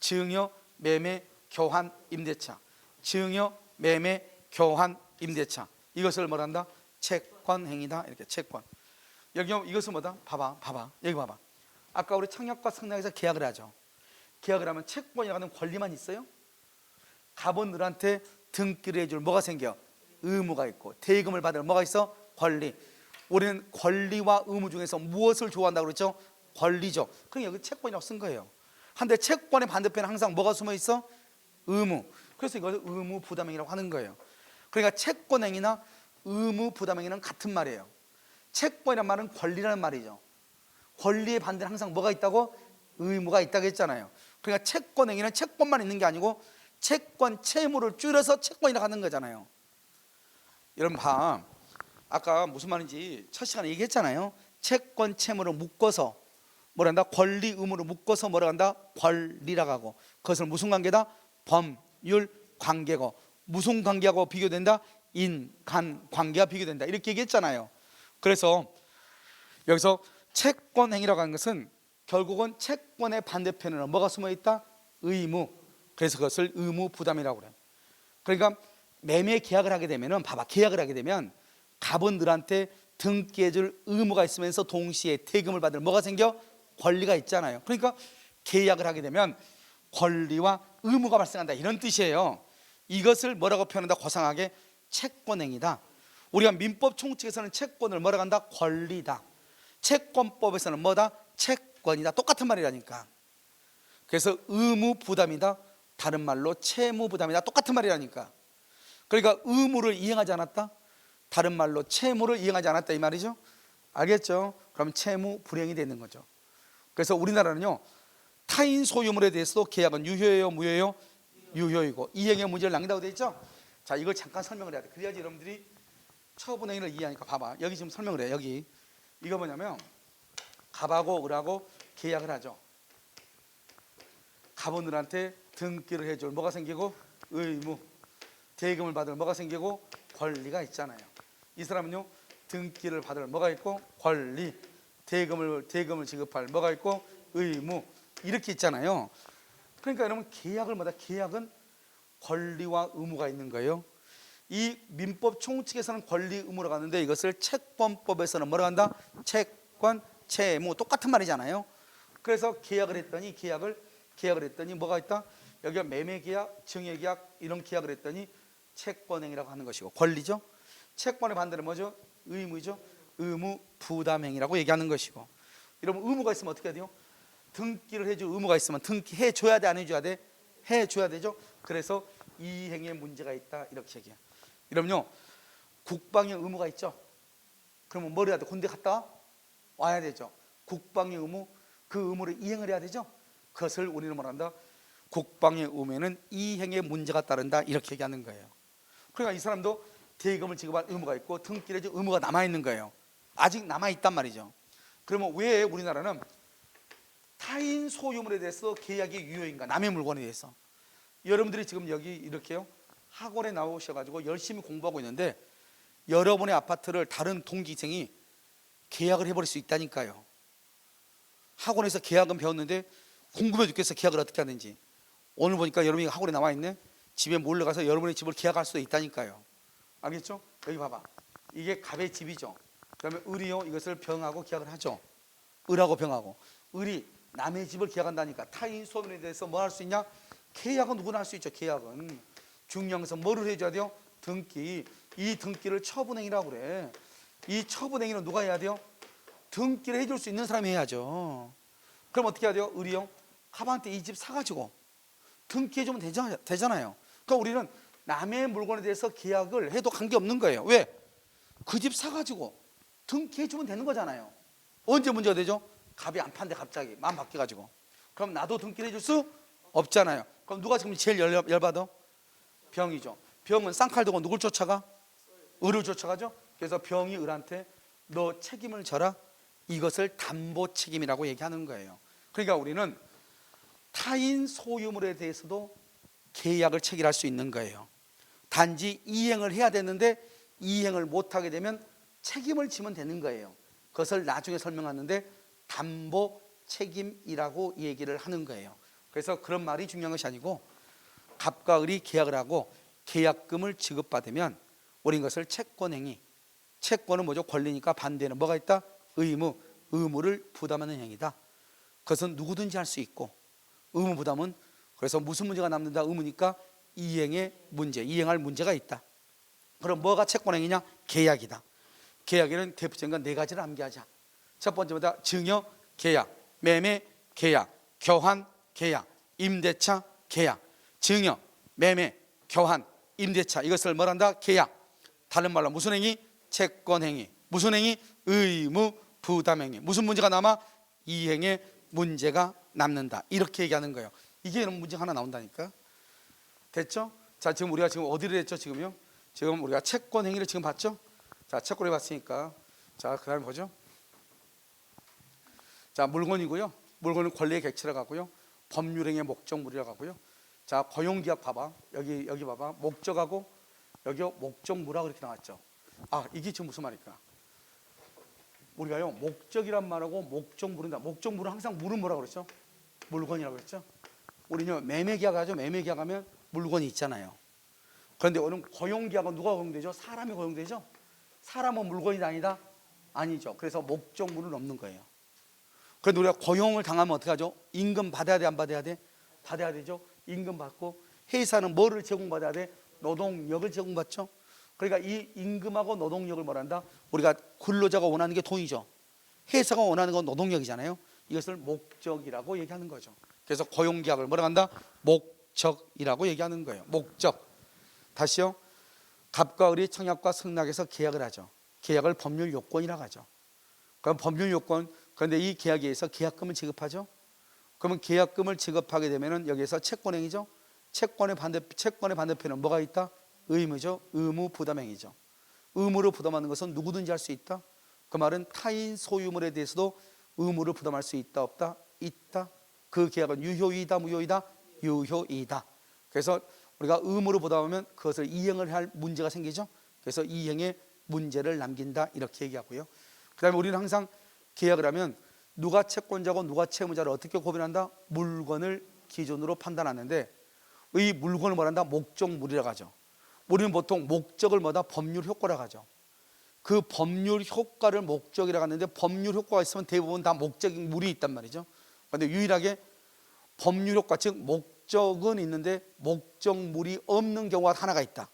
증여, 매매, 교환, 임대차. 증여, 매매, 교환, 임대차. 이것을 뭐란다? 채권행위다. 이렇게 채권. 여기 이것은 뭐다? 봐봐. 여기 봐봐. 아까 우리 청약과 승낙에서 계약을 하죠. 계약을 하면 채권이라고 하는 권리만 있어요? 갑원들한테 등기를 해줄 뭐가 생겨? 의무가 있고, 대금을 받을 뭐가 있어? 권리. 우리는 권리와 의무 중에서 무엇을 좋아한다고 그랬죠? 권리죠. 그럼 여기 채권이라고 쓴 거예요. 한데 채권의 반대편에 항상 뭐가 숨어 있어? 의무. 그래서 이걸 의무 부담행위라고 하는 거예요. 그러니까 채권행위나 의무 부담행위는 같은 말이에요. 채권이란 말은 권리라는 말이죠. 권리의 반대는 항상 뭐가 있다고? 의무가 있다고 했잖아요. 그러니까 채권행위는 채권만 있는 게 아니고 채권, 채무를 줄여서 채권이라고 하는 거잖아요. 여러분 봐. 아까 무슨 말인지 첫 시간에 얘기했잖아요. 채권, 채무를 묶어서 뭐란다? 권리, 의무를 묶어서 뭐라 한다? 권리라고 하고, 그것을 무슨 관계다? 법률 관계고, 무슨 관계하고 비교된다? 인간 관계가 비교된다. 이렇게 얘기했잖아요. 그래서 여기서 채권 행위라고 하는 것은 결국은 채권의 반대편에는 뭐가 숨어 있다? 의무. 그래서 그것을 의무 부담이라고 그래요. 그러니까 매매 계약을 하게 되면은 봐봐. 계약을 하게 되면 갑원들한테 등기해줄 의무가 있으면서 동시에 대금을 받을 뭐가 생겨? 권리가 있잖아요. 그러니까 계약을 하게 되면 권리와 의무가 발생한다. 이런 뜻이에요. 이것을 뭐라고 표현한다? 고상하게 채권행위다. 우리가 민법 총칙에서는 채권을 뭐라고 한다? 권리다. 채권법에서는 뭐다? 채권이다. 똑같은 말이라니까. 그래서 의무 부담이다. 다른 말로 채무 부담이다. 똑같은 말이라니까. 그러니까 의무를 이행하지 않았다. 다른 말로 채무를 이행하지 않았다 이 말이죠. 알겠죠? 그럼 채무 불이행이 되는 거죠. 그래서 우리나라는요, 타인 소유물에 대해서도 계약은 유효예요, 무효예요? 유효이고, 이행의 문제를 남긴다고 되어 있죠. 자, 이걸 잠깐 설명을 해야 돼. 그래야지 여러분들이 처분행위를 이해하니까. 봐봐. 여기 지금 설명을 해. 여기 이거 뭐냐면 갑하고 을하고 계약을 하죠. 갑원들한테 등기를 해줄 뭐가 생기고 의무, 대금을 받을 뭐가 생기고 권리가 있잖아요. 이 사람은요, 등기를 받을 뭐가 있고 권리, 대금을 지급할 뭐가 있고 의무, 이렇게 있잖아요. 그러니까 여러분 계약을 계약은 권리와 의무가 있는 거예요. 이 민법 총칙에서는 권리 의무로 가는데 이것을 채권법에서는 뭐라고 한다? 채권, 채무 똑같은 말이잖아요. 그래서 계약을 했더니 계약을 했더니 뭐가 있다? 여기가 매매계약, 증여계약 이런 계약을 했더니 채권행위라고 하는 것이고 권리죠. 채권의 반대는 뭐죠? 의무죠. 의무 부담행위라고 얘기하는 것이고. 여러분 의무가 있으면 어떻게 해야 돼요? 등기를 해줄 의무가 있으면 등기 해줘야 돼, 안 해줘야 돼? 해줘야 되죠. 그래서 이 행위에 문제가 있다 이렇게 얘기해요. 여러분요 국방의 의무가 있죠. 그러면 뭘 해야 돼? 군대 갔다 와야 되죠. 국방의 의무, 그 의무를 이행을 해야 되죠. 그것을 우리는 뭐란다? 국방의 의무에는 이행에 문제가 따른다 이렇게 얘기하는 거예요. 그러니까 이 사람도 대금을 지급할 의무가 있고 등기를 해줄 의무가 남아있는 거예요. 아직 남아있단 말이죠. 그러면 왜 우리나라는 타인 소유물에 대해서 계약이 유효인가? 남의 물건에 대해서. 여러분들이 지금 여기 이렇게요 학원에 나오셔가지고 열심히 공부하고 있는데 여러분의 아파트를 다른 동기생이 계약을 해버릴 수 있다니까요. 학원에서 계약은 배웠는데 궁금해 죽겠어. 계약을 어떻게 하는지. 오늘 보니까 여러분이 학원에 나와 있네. 집에 몰래 가서 여러분의 집을 계약할 수도 있다니까요. 알겠죠? 여기 봐봐. 이게 갑의 집이죠. 그러면 을이요 이것을 병하고 계약을 하죠. 을하고 병하고. 을이 남의 집을 계약한다니까 타인 소유물에 대해서 뭐 할 수 있냐? 계약은 누구나 할 수 있죠. 계약은 중요한 것은 뭐를 해줘야 돼요? 등기. 이 등기를 처분행위라고 그래. 이 처분행위는 누가 해야 돼요? 등기를 해줄 수 있는 사람이 해야죠. 그럼 어떻게 해야 돼요? 을이요 갑한테 이 집 사가지고 등기해주면 되잖아요. 그러니까 우리는 남의 물건에 대해서 계약을 해도 관계없는 거예요. 왜? 그 집 사가지고 등기해주면 되는 거잖아요. 언제 문제가 되죠? 갑이 안 판대 갑자기 마음 바뀌어가지고. 그럼 나도 등기를 해줄 수 없잖아요. 그럼 누가 지금 제일 열받아? 병이죠. 병은 쌍칼 들고 누굴 쫓아가? 을을 쫓아가죠. 그래서 병이 을한테 너 책임을 져라. 이것을 담보 책임이라고 얘기하는 거예요. 그러니까 우리는 타인 소유물에 대해서도 계약을 체결할 수 있는 거예요. 단지 이행을 해야 되는데 이행을 못하게 되면 책임을 지면 되는 거예요. 그것을 나중에 설명하는데 담보 책임이라고 얘기를 하는 거예요. 그래서 그런 말이 중요한 것이 아니고 갑과 을이 계약을 하고 계약금을 지급받으면 우린 것을 채권행위. 채권은 뭐죠? 권리니까 반대는 뭐가 있다? 의무. 의무를 부담하는 행위다. 그것은 누구든지 할 수 있고 의무 부담은 그래서 무슨 문제가 남는다? 의무니까 이행의 문제, 이행할 문제가 있다. 그럼 뭐가 채권행위냐? 계약이다. 계약에는 대표적인 건 네 가지를 암기하자. 첫 번째보다 증여, 계약, 매매, 계약, 교환, 계약, 임대차, 계약. 증여, 매매, 교환, 임대차 이것을 뭐란다? 계약. 다른 말로 무슨 행위? 채권행위. 무슨 행위? 의무 부담행위. 무슨 문제가 남아? 이행의 문제가 남는다. 이렇게 얘기하는 거예요. 이게 문제 하나 나온다니까. 됐죠? 자, 지금 우리가 지금 어디를 했죠? 지금요? 지금 우리가 채권행위를 지금 봤죠? 자, 채권을 봤으니까 자, 그 다음에 보죠. 자, 물건이고요. 물건은 권리의 객체라고 하고요. 법률행위의 목적물이라고 하고요. 자, 고용계약 봐봐. 여기 봐봐. 목적하고 여기 목적물하고 이렇게 나왔죠. 아, 이게 지금 무슨 말일까? 우리가요 목적이란 말하고 목적물인다. 목적물은 항상 물은 뭐라고 그랬죠? 물건이라고 그랬죠? 우리는 매매계약하죠. 매매계약하면 물건이 있잖아요. 그런데 오늘 고용계약은 누가 고용되죠? 사람이 고용되죠? 사람은 물건이 아니다? 아니죠. 그래서 목적물은 없는 거예요. 그런데 우리가 고용을 당하면 어떻게 하죠? 임금 받아야 돼, 안 받아야 돼? 받아야 되죠. 임금 받고 회사는 뭐를 제공받아야 돼? 노동력을 제공받죠. 그러니까 이 임금하고 노동력을 뭐란다? 우리가 근로자가 원하는 게 돈이죠. 회사가 원하는 건 노동력이잖아요. 이것을 목적이라고 얘기하는 거죠. 그래서 고용계약을 뭐라고 한다? 목적이라고 얘기하는 거예요. 목적. 다시요. 갑과 을이 청약과 승낙에서 계약을 하죠. 계약을 법률 요건이라고 하죠. 그럼 법률 요건. 그런데 이 계약에 의해서 계약금을 지급하죠. 그러면 계약금을 지급하게 되면은 여기에서 채권행위죠. 채권의 반대편은 뭐가 있다? 의무죠. 의무 부담행위죠. 의무를 부담하는 것은 누구든지 할 수 있다. 그 말은 타인 소유물에 대해서도 의무를 부담할 수 있다, 없다? 있다. 그 계약은 유효이다, 무효이다? 유효이다. 그래서 우리가 의무를 부담하면 그것을 이행을 할 문제가 생기죠. 그래서 이행에 문제를 남긴다 이렇게 얘기하고요. 그 다음에 우리는 항상 계약을 하면 누가 채권자고 누가 채무자를 어떻게 구분한다? 물건을 기준으로 판단하는데 물건을 뭐란다? 목적물이라고 하죠. 우리는 보통 목적을 뭐다? 법률 효과라고 하죠. 그 법률 효과를 목적이라고 하는데 법률 효과가 있으면 대부분 다 목적인 물이 있단 말이죠. 그런데 유일하게 법률 효과, 즉 목적은 있는데 목적물이 없는 경우가 하나가 있다.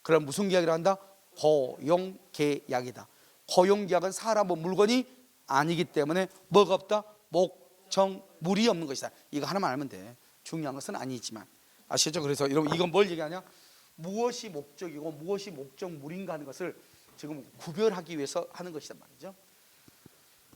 그럼 무슨 계약이라 한다? 고용계약이다. 고용계약은 사람과 물건이 아니기 때문에 뭐가 없다? 목적물이 없는 것이다. 이거 하나만 알면 돼. 중요한 것은 아니지만. 아시죠? 그래서 여러분 이건 뭘 얘기하냐? 무엇이 목적이고 무엇이 목적물인가 하는 것을 지금 구별하기 위해서 하는 것이란 말이죠.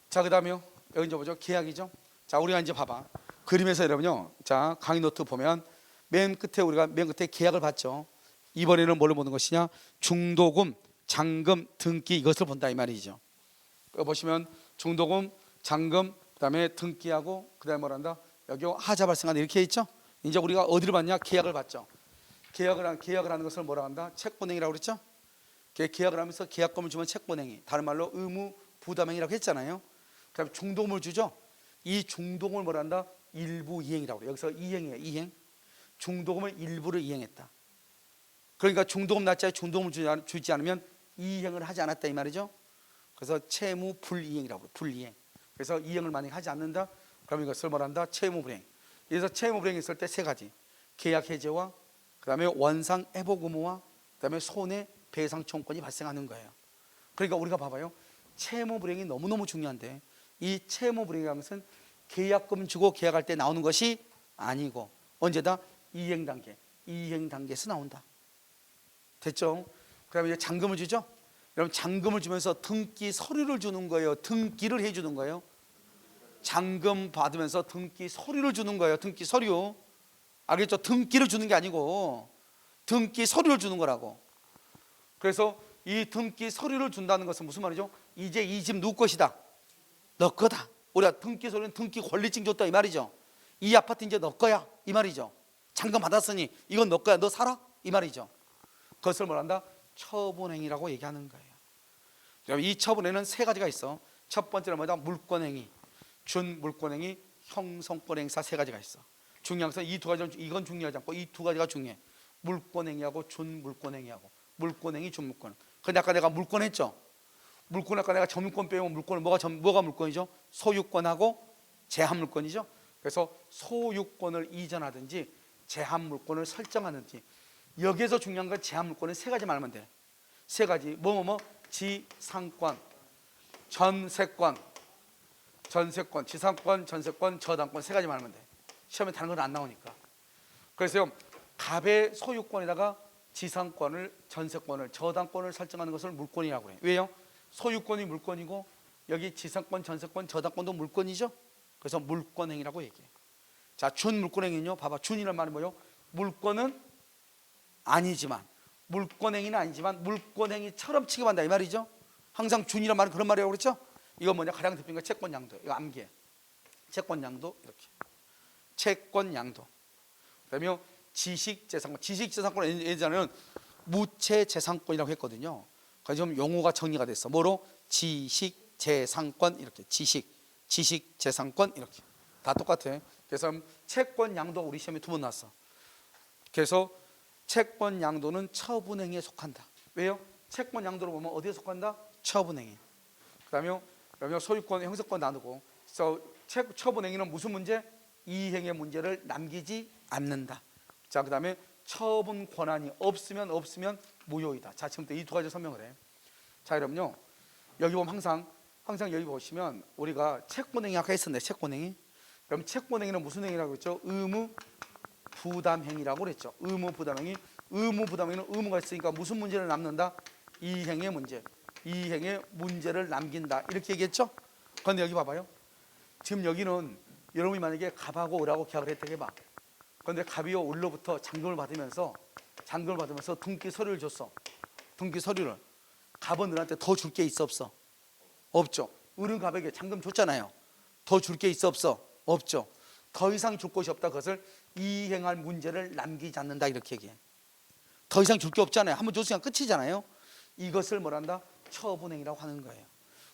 자, 그 다음에요. 여기 이제 보죠. 계약이죠. 자, 우리가 이제 봐봐. 그림에서 여러분요. 자, 강의 노트 보면 맨 끝에 우리가 맨 끝에 계약을 봤죠. 이번에는 뭘 보는 것이냐? 중도금, 잔금, 등기 이것을 본다 이 말이죠. 보시면 중도금, 잔금, 그다음에 등기하고 그다음에 뭐란다? 여기 하자 발생한다 이렇게 있죠. 이제 우리가 어디를 봤냐? 계약을 봤죠. 계약을 하는 것을 뭐라 한다? 채권행위라고 그랬죠. 계약을 하면서 계약금을 주면 채권행위, 다른 말로 의무 부담행위라고 했잖아요. 그다음에 중도금을 주죠. 이 중도금을 뭐라 한다? 일부 이행이라고 그래요. 여기서 이행이에요. 이행. 중도금을 일부를 이행했다. 그러니까 중도금 날짜에 중도금을 주지 않으면 이행을 하지 않았다 이 말이죠. 그래서 채무 불이행이라고 그래요. 불이행. 그래서 이행을 만약에 하지 않는다, 그럼 이것을 뭐라 한다? 채무 불이행. 그래서 채무 불이행이 있을 때 세 가지. 계약 해제와 그다음에 원상 회복 의무와 그다음에 손해 배상 청구권이 발생하는 거예요. 그러니까 우리가 봐봐요. 채무 불이행이 너무너무 중요한데 이 채무 불이행이라는 것은 계약금 주고 계약할 때 나오는 것이 아니고 언제다? 이행 단계에서 나온다. 됐죠? 그다음에 이제 잔금을 주죠. 여러분 잔금을 주면서 등기 서류를 주는 거예요. 등기를 해주는 거예요. 잔금 받으면서 등기 서류를 주는 거예요. 등기 서류. 알겠죠? 등기를 주는 게 아니고 등기 서류를 주는 거라고. 그래서 이 등기 서류를 준다는 것은 무슨 말이죠? 이제 이 집 누구 것이다? 너 거다. 우리가 등기 서류는 등기 권리증 줬다 이 말이죠. 이 아파트 이제 너 거야 이 말이죠. 잔금 받았으니 이건 너 거야. 너 살아 이 말이죠. 그것을 뭐란다? 처분행위라고 얘기하는 거예요. 이 처분에는 세 가지가 있어. 첫 번째는 뭐다? 물권행위, 준물권행위, 형성권행사 세 가지가 있어. 중요한 것은 이 두 가지는 이건 중요하지 않고 이 두 가지가 중요해. 물권행위하고 준물권행위하고 물권행위, 준물권. 근데 아까 내가 물권 했죠. 물권 아까 내가 점유권 빼면 물권은 뭐가 물권이죠? 소유권하고 제한물권이죠. 그래서 소유권을 이전하든지 제한물권을 설정하든지 여기에서 중요한 건 제한물권은 세 가지 말하면 돼. 세 가지 지상권, 전세권, 지상권, 전세권, 저당권 세 가지 말하면 돼. 시험에 다른 건 안 나오니까. 그래서 갑의 소유권에다가 지상권을, 전세권을, 저당권을 설정하는 것을 물권이라고 해요. 왜요? 소유권이 물권이고 여기 지상권, 전세권, 저당권도 물권이죠. 그래서 물권행위라고 얘기해요. 자, 준물권행위는요. 봐봐. 준이라는 말은 뭐예요? 물권은 아니지만, 물권행위는 아니지만 물권행위처럼 취급한다 이 말이죠. 항상 준이란 말은 그런 말이라고 그랬죠. 이건 뭐냐? 가장 대표적인 거 채권양도. 이거 암기해. 채권양도 이렇게. 채권양도. 그다음에 지식재산권. 지식재산권은 예전에는 무채재산권이라고 했거든요. 그래서 좀 용어가 정리가 됐어. 뭐로? 지식재산권 이렇게. 지식재산권 이렇게. 다 똑같아. 그래서 채권양도 우리 시험에 두 번 나왔어. 그래서 채권양도는 처분행위에 속한다. 왜요? 채권양도로 보면 어디에 속한다? 처분행위. 그다음에 소유권, 형사권 나누고. 그래서 처분행위는 무슨 문제? 이행의 문제를 남기지 않는다. 자, 그다음에 처분 권한이 없으면 무효이다. 자, 지금부터 이 두 가지 설명을 해. 자, 여러분요. 여기 보면 항상 여기 보시면 우리가 채권행위 아까 했었네. 채권행위. 그럼 채권행위는 무슨 행위라고 그랬죠? 의무 부담행위라고 그랬죠. 의무 부담행위. 의무 부담행위는 의무가 있으니까 무슨 문제를 남는다? 이행의 문제. 이행의 문제를 남긴다. 이렇게 얘기했죠? 그런데 여기 봐봐요. 지금 여기는 여러분이 만약에 갑하고 을하고 계약을 했다고 해봐. 그런데 갑이요 을로부터 잔금을 받으면서 등기 서류를 줬어. 등기 서류를. 갑은 을한테 더 줄 게 있어 없어? 없죠. 을은 갑에게 잔금 줬잖아요. 더 줄 게 있어 없어? 없죠. 더 이상 줄 것이 없다. 그것을 이행할 문제를 남기지 않는다 이렇게 얘기해. 더 이상 줄 게 없잖아요. 한번 줬으니까 끝이잖아요. 이것을 뭐란다? 처분행위라고 하는 거예요.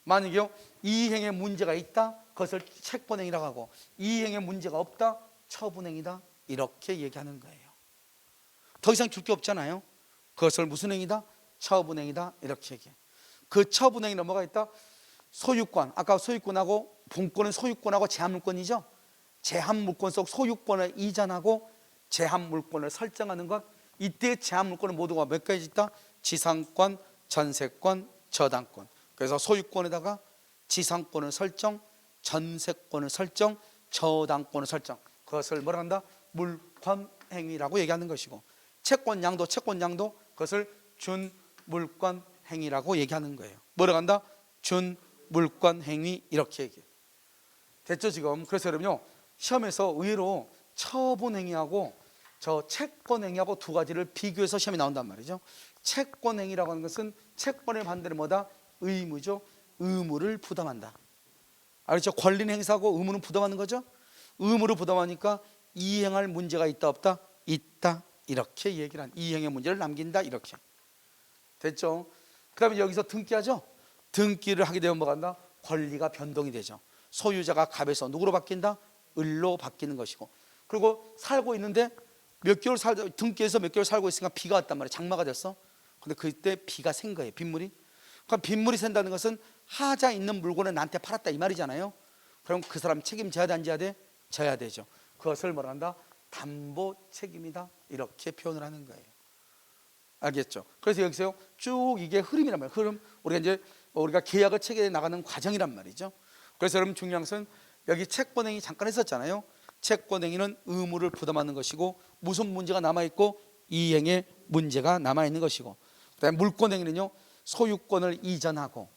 만약에 이행에 문제가 있다, 그것을 채권행위라고 하고 이행에 문제가 없다, 처분행위다 이렇게 얘기하는 거예요. 더 이상 줄 게 없잖아요. 그것을 무슨 행위다? 처분행위다. 이렇게 얘기해. 그 처분행위는 뭐가 있다? 소유권, 아까 소유권하고 분권은 소유권하고 제한물권이죠. 제한물권 속 소유권을 이전하고 제한물권을 설정하는 것. 이때 제한물권은 모두가 몇 가지 있다? 지상권, 전세권, 저당권. 그래서 소유권에다가 지상권을 설정, 전세권을 설정, 저당권을 설정. 그것을 뭐라 한다? 물권행위라고 얘기하는 것이고, 채권양도 그것을 준물권행위라고 얘기하는 거예요. 뭐라 한다? 준물권행위 이렇게 얘기해요. 됐죠 지금? 그래서 여러분요, 시험에서 의외로 처분행위하고 저 채권행위하고 두 가지를 비교해서 시험에 나온단 말이죠. 채권행위라고 하는 것은 채권의 반대로 뭐다? 의무죠. 의무를 부담한다. 알겠죠? 권리는 행사하고 의무는 부담하는 거죠. 의무를 부담하니까 이행할 문제가 있다 없다? 있다. 이렇게 얘기를 한, 이행의 문제를 남긴다. 이렇게 됐죠? 그 다음에 여기서 등기하죠. 등기를 하게 되면 뭐가 한다? 권리가 변동이 되죠. 소유자가 갑에서 누구로 바뀐다? 을로 바뀌는 것이고, 그리고 살고 있는데 몇 개월 등기해서 몇 개월 살고 있으니까 비가 왔단 말이에요. 장마가 됐어. 근데 그때 비가 샌 거예요. 빗물이. 그럼 빗물이 샌다는 것은 하자 있는 물건을 나한테 팔았다 이 말이잖아요. 그럼 그 사람 책임져야 돼, 안 져야 돼? 져야 되죠. 그것을 뭐라 한다? 담보 책임이다. 이렇게 표현을 하는 거예요. 알겠죠? 그래서 여기서 쭉 이게 흐름이란 말이에요. 흐름. 우리가 계약을 체결해 나가는 과정이란 말이죠. 그래서 여러분 중요한 것은 여기 채권행위 잠깐 했었잖아요. 채권행위는 의무를 부담하는 것이고, 무슨 문제가 남아있고? 이행의 문제가 남아있는 것이고, 그다음에 물권행위는요, 소유권을 이전하고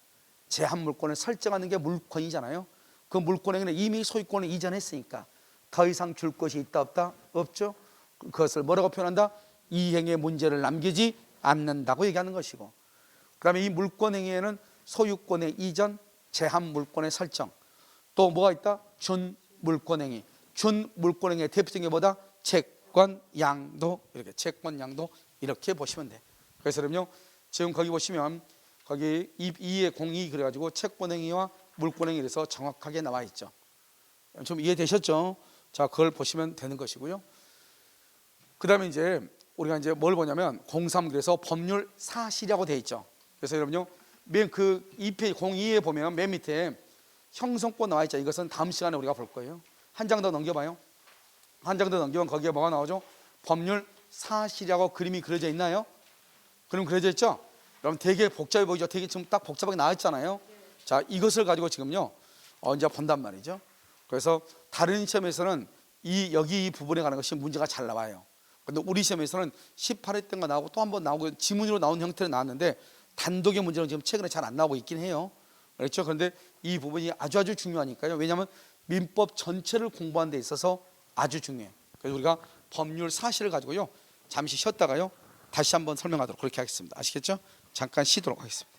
제한물권을 설정하는 게 물권이잖아요. 그 물권행위는 이미 소유권을 이전했으니까 더 이상 줄 것이 있다 없다? 없죠. 그것을 뭐라고 표현한다? 이행의 문제를 남기지 않는다고 얘기하는 것이고, 그 다음에 이 물권행위에는 소유권의 이전, 제한물권의 설정, 또 뭐가 있다? 준물권행위. 준물권행위의 대표적인 게 뭐다? 채권양도. 이렇게 채권양도 이렇게 보시면 돼. 그래서 그럼요, 지금 거기 보시면 거기 2의 02 그래가지고 채권행위와 물권행위에서 정확하게 나와 있죠. 좀 이해되셨죠? 자, 그걸 보시면 되는 것이고요. 그 다음에 이제 우리가 이제 뭘 보냐면 03 그래서 법률 사실이라고 되어 있죠. 그래서 여러분요, 맨 그 2페이지 02에 보면 맨 밑에 형성권 나와 있죠. 이것은 다음 시간에 우리가 볼 거예요. 한 장 더 넘겨봐요. 한 장 더 넘기면 거기에 뭐가 나오죠? 법률 사실이라고 그림이 그려져 있나요? 그림 그려져 있죠? 여러분 되게 복잡해 보이죠? 되게 지금 딱 복잡하게 나와 있잖아요. 자, 이것을 가지고 지금요 이제 본단 말이죠. 그래서 다른 시험에서는 여기 이 부분에 관한 것이 문제가 잘 나와요. 근데 우리 시험에서는 18회 때가 나오고 또 한 번 나오고 지문으로 나온 형태로 나왔는데 단독의 문제는 지금 최근에 잘 안 나오고 있긴 해요. 그렇죠? 그런데 이 부분이 아주 중요하니까요. 왜냐하면 민법 전체를 공부하는 데 있어서 아주 중요해요. 그래서 우리가 법률 사실을 가지고요 잠시 쉬었다가요 다시 한번 설명하도록 그렇게 하겠습니다. 아시겠죠? 잠깐 쉬도록 하겠습니다.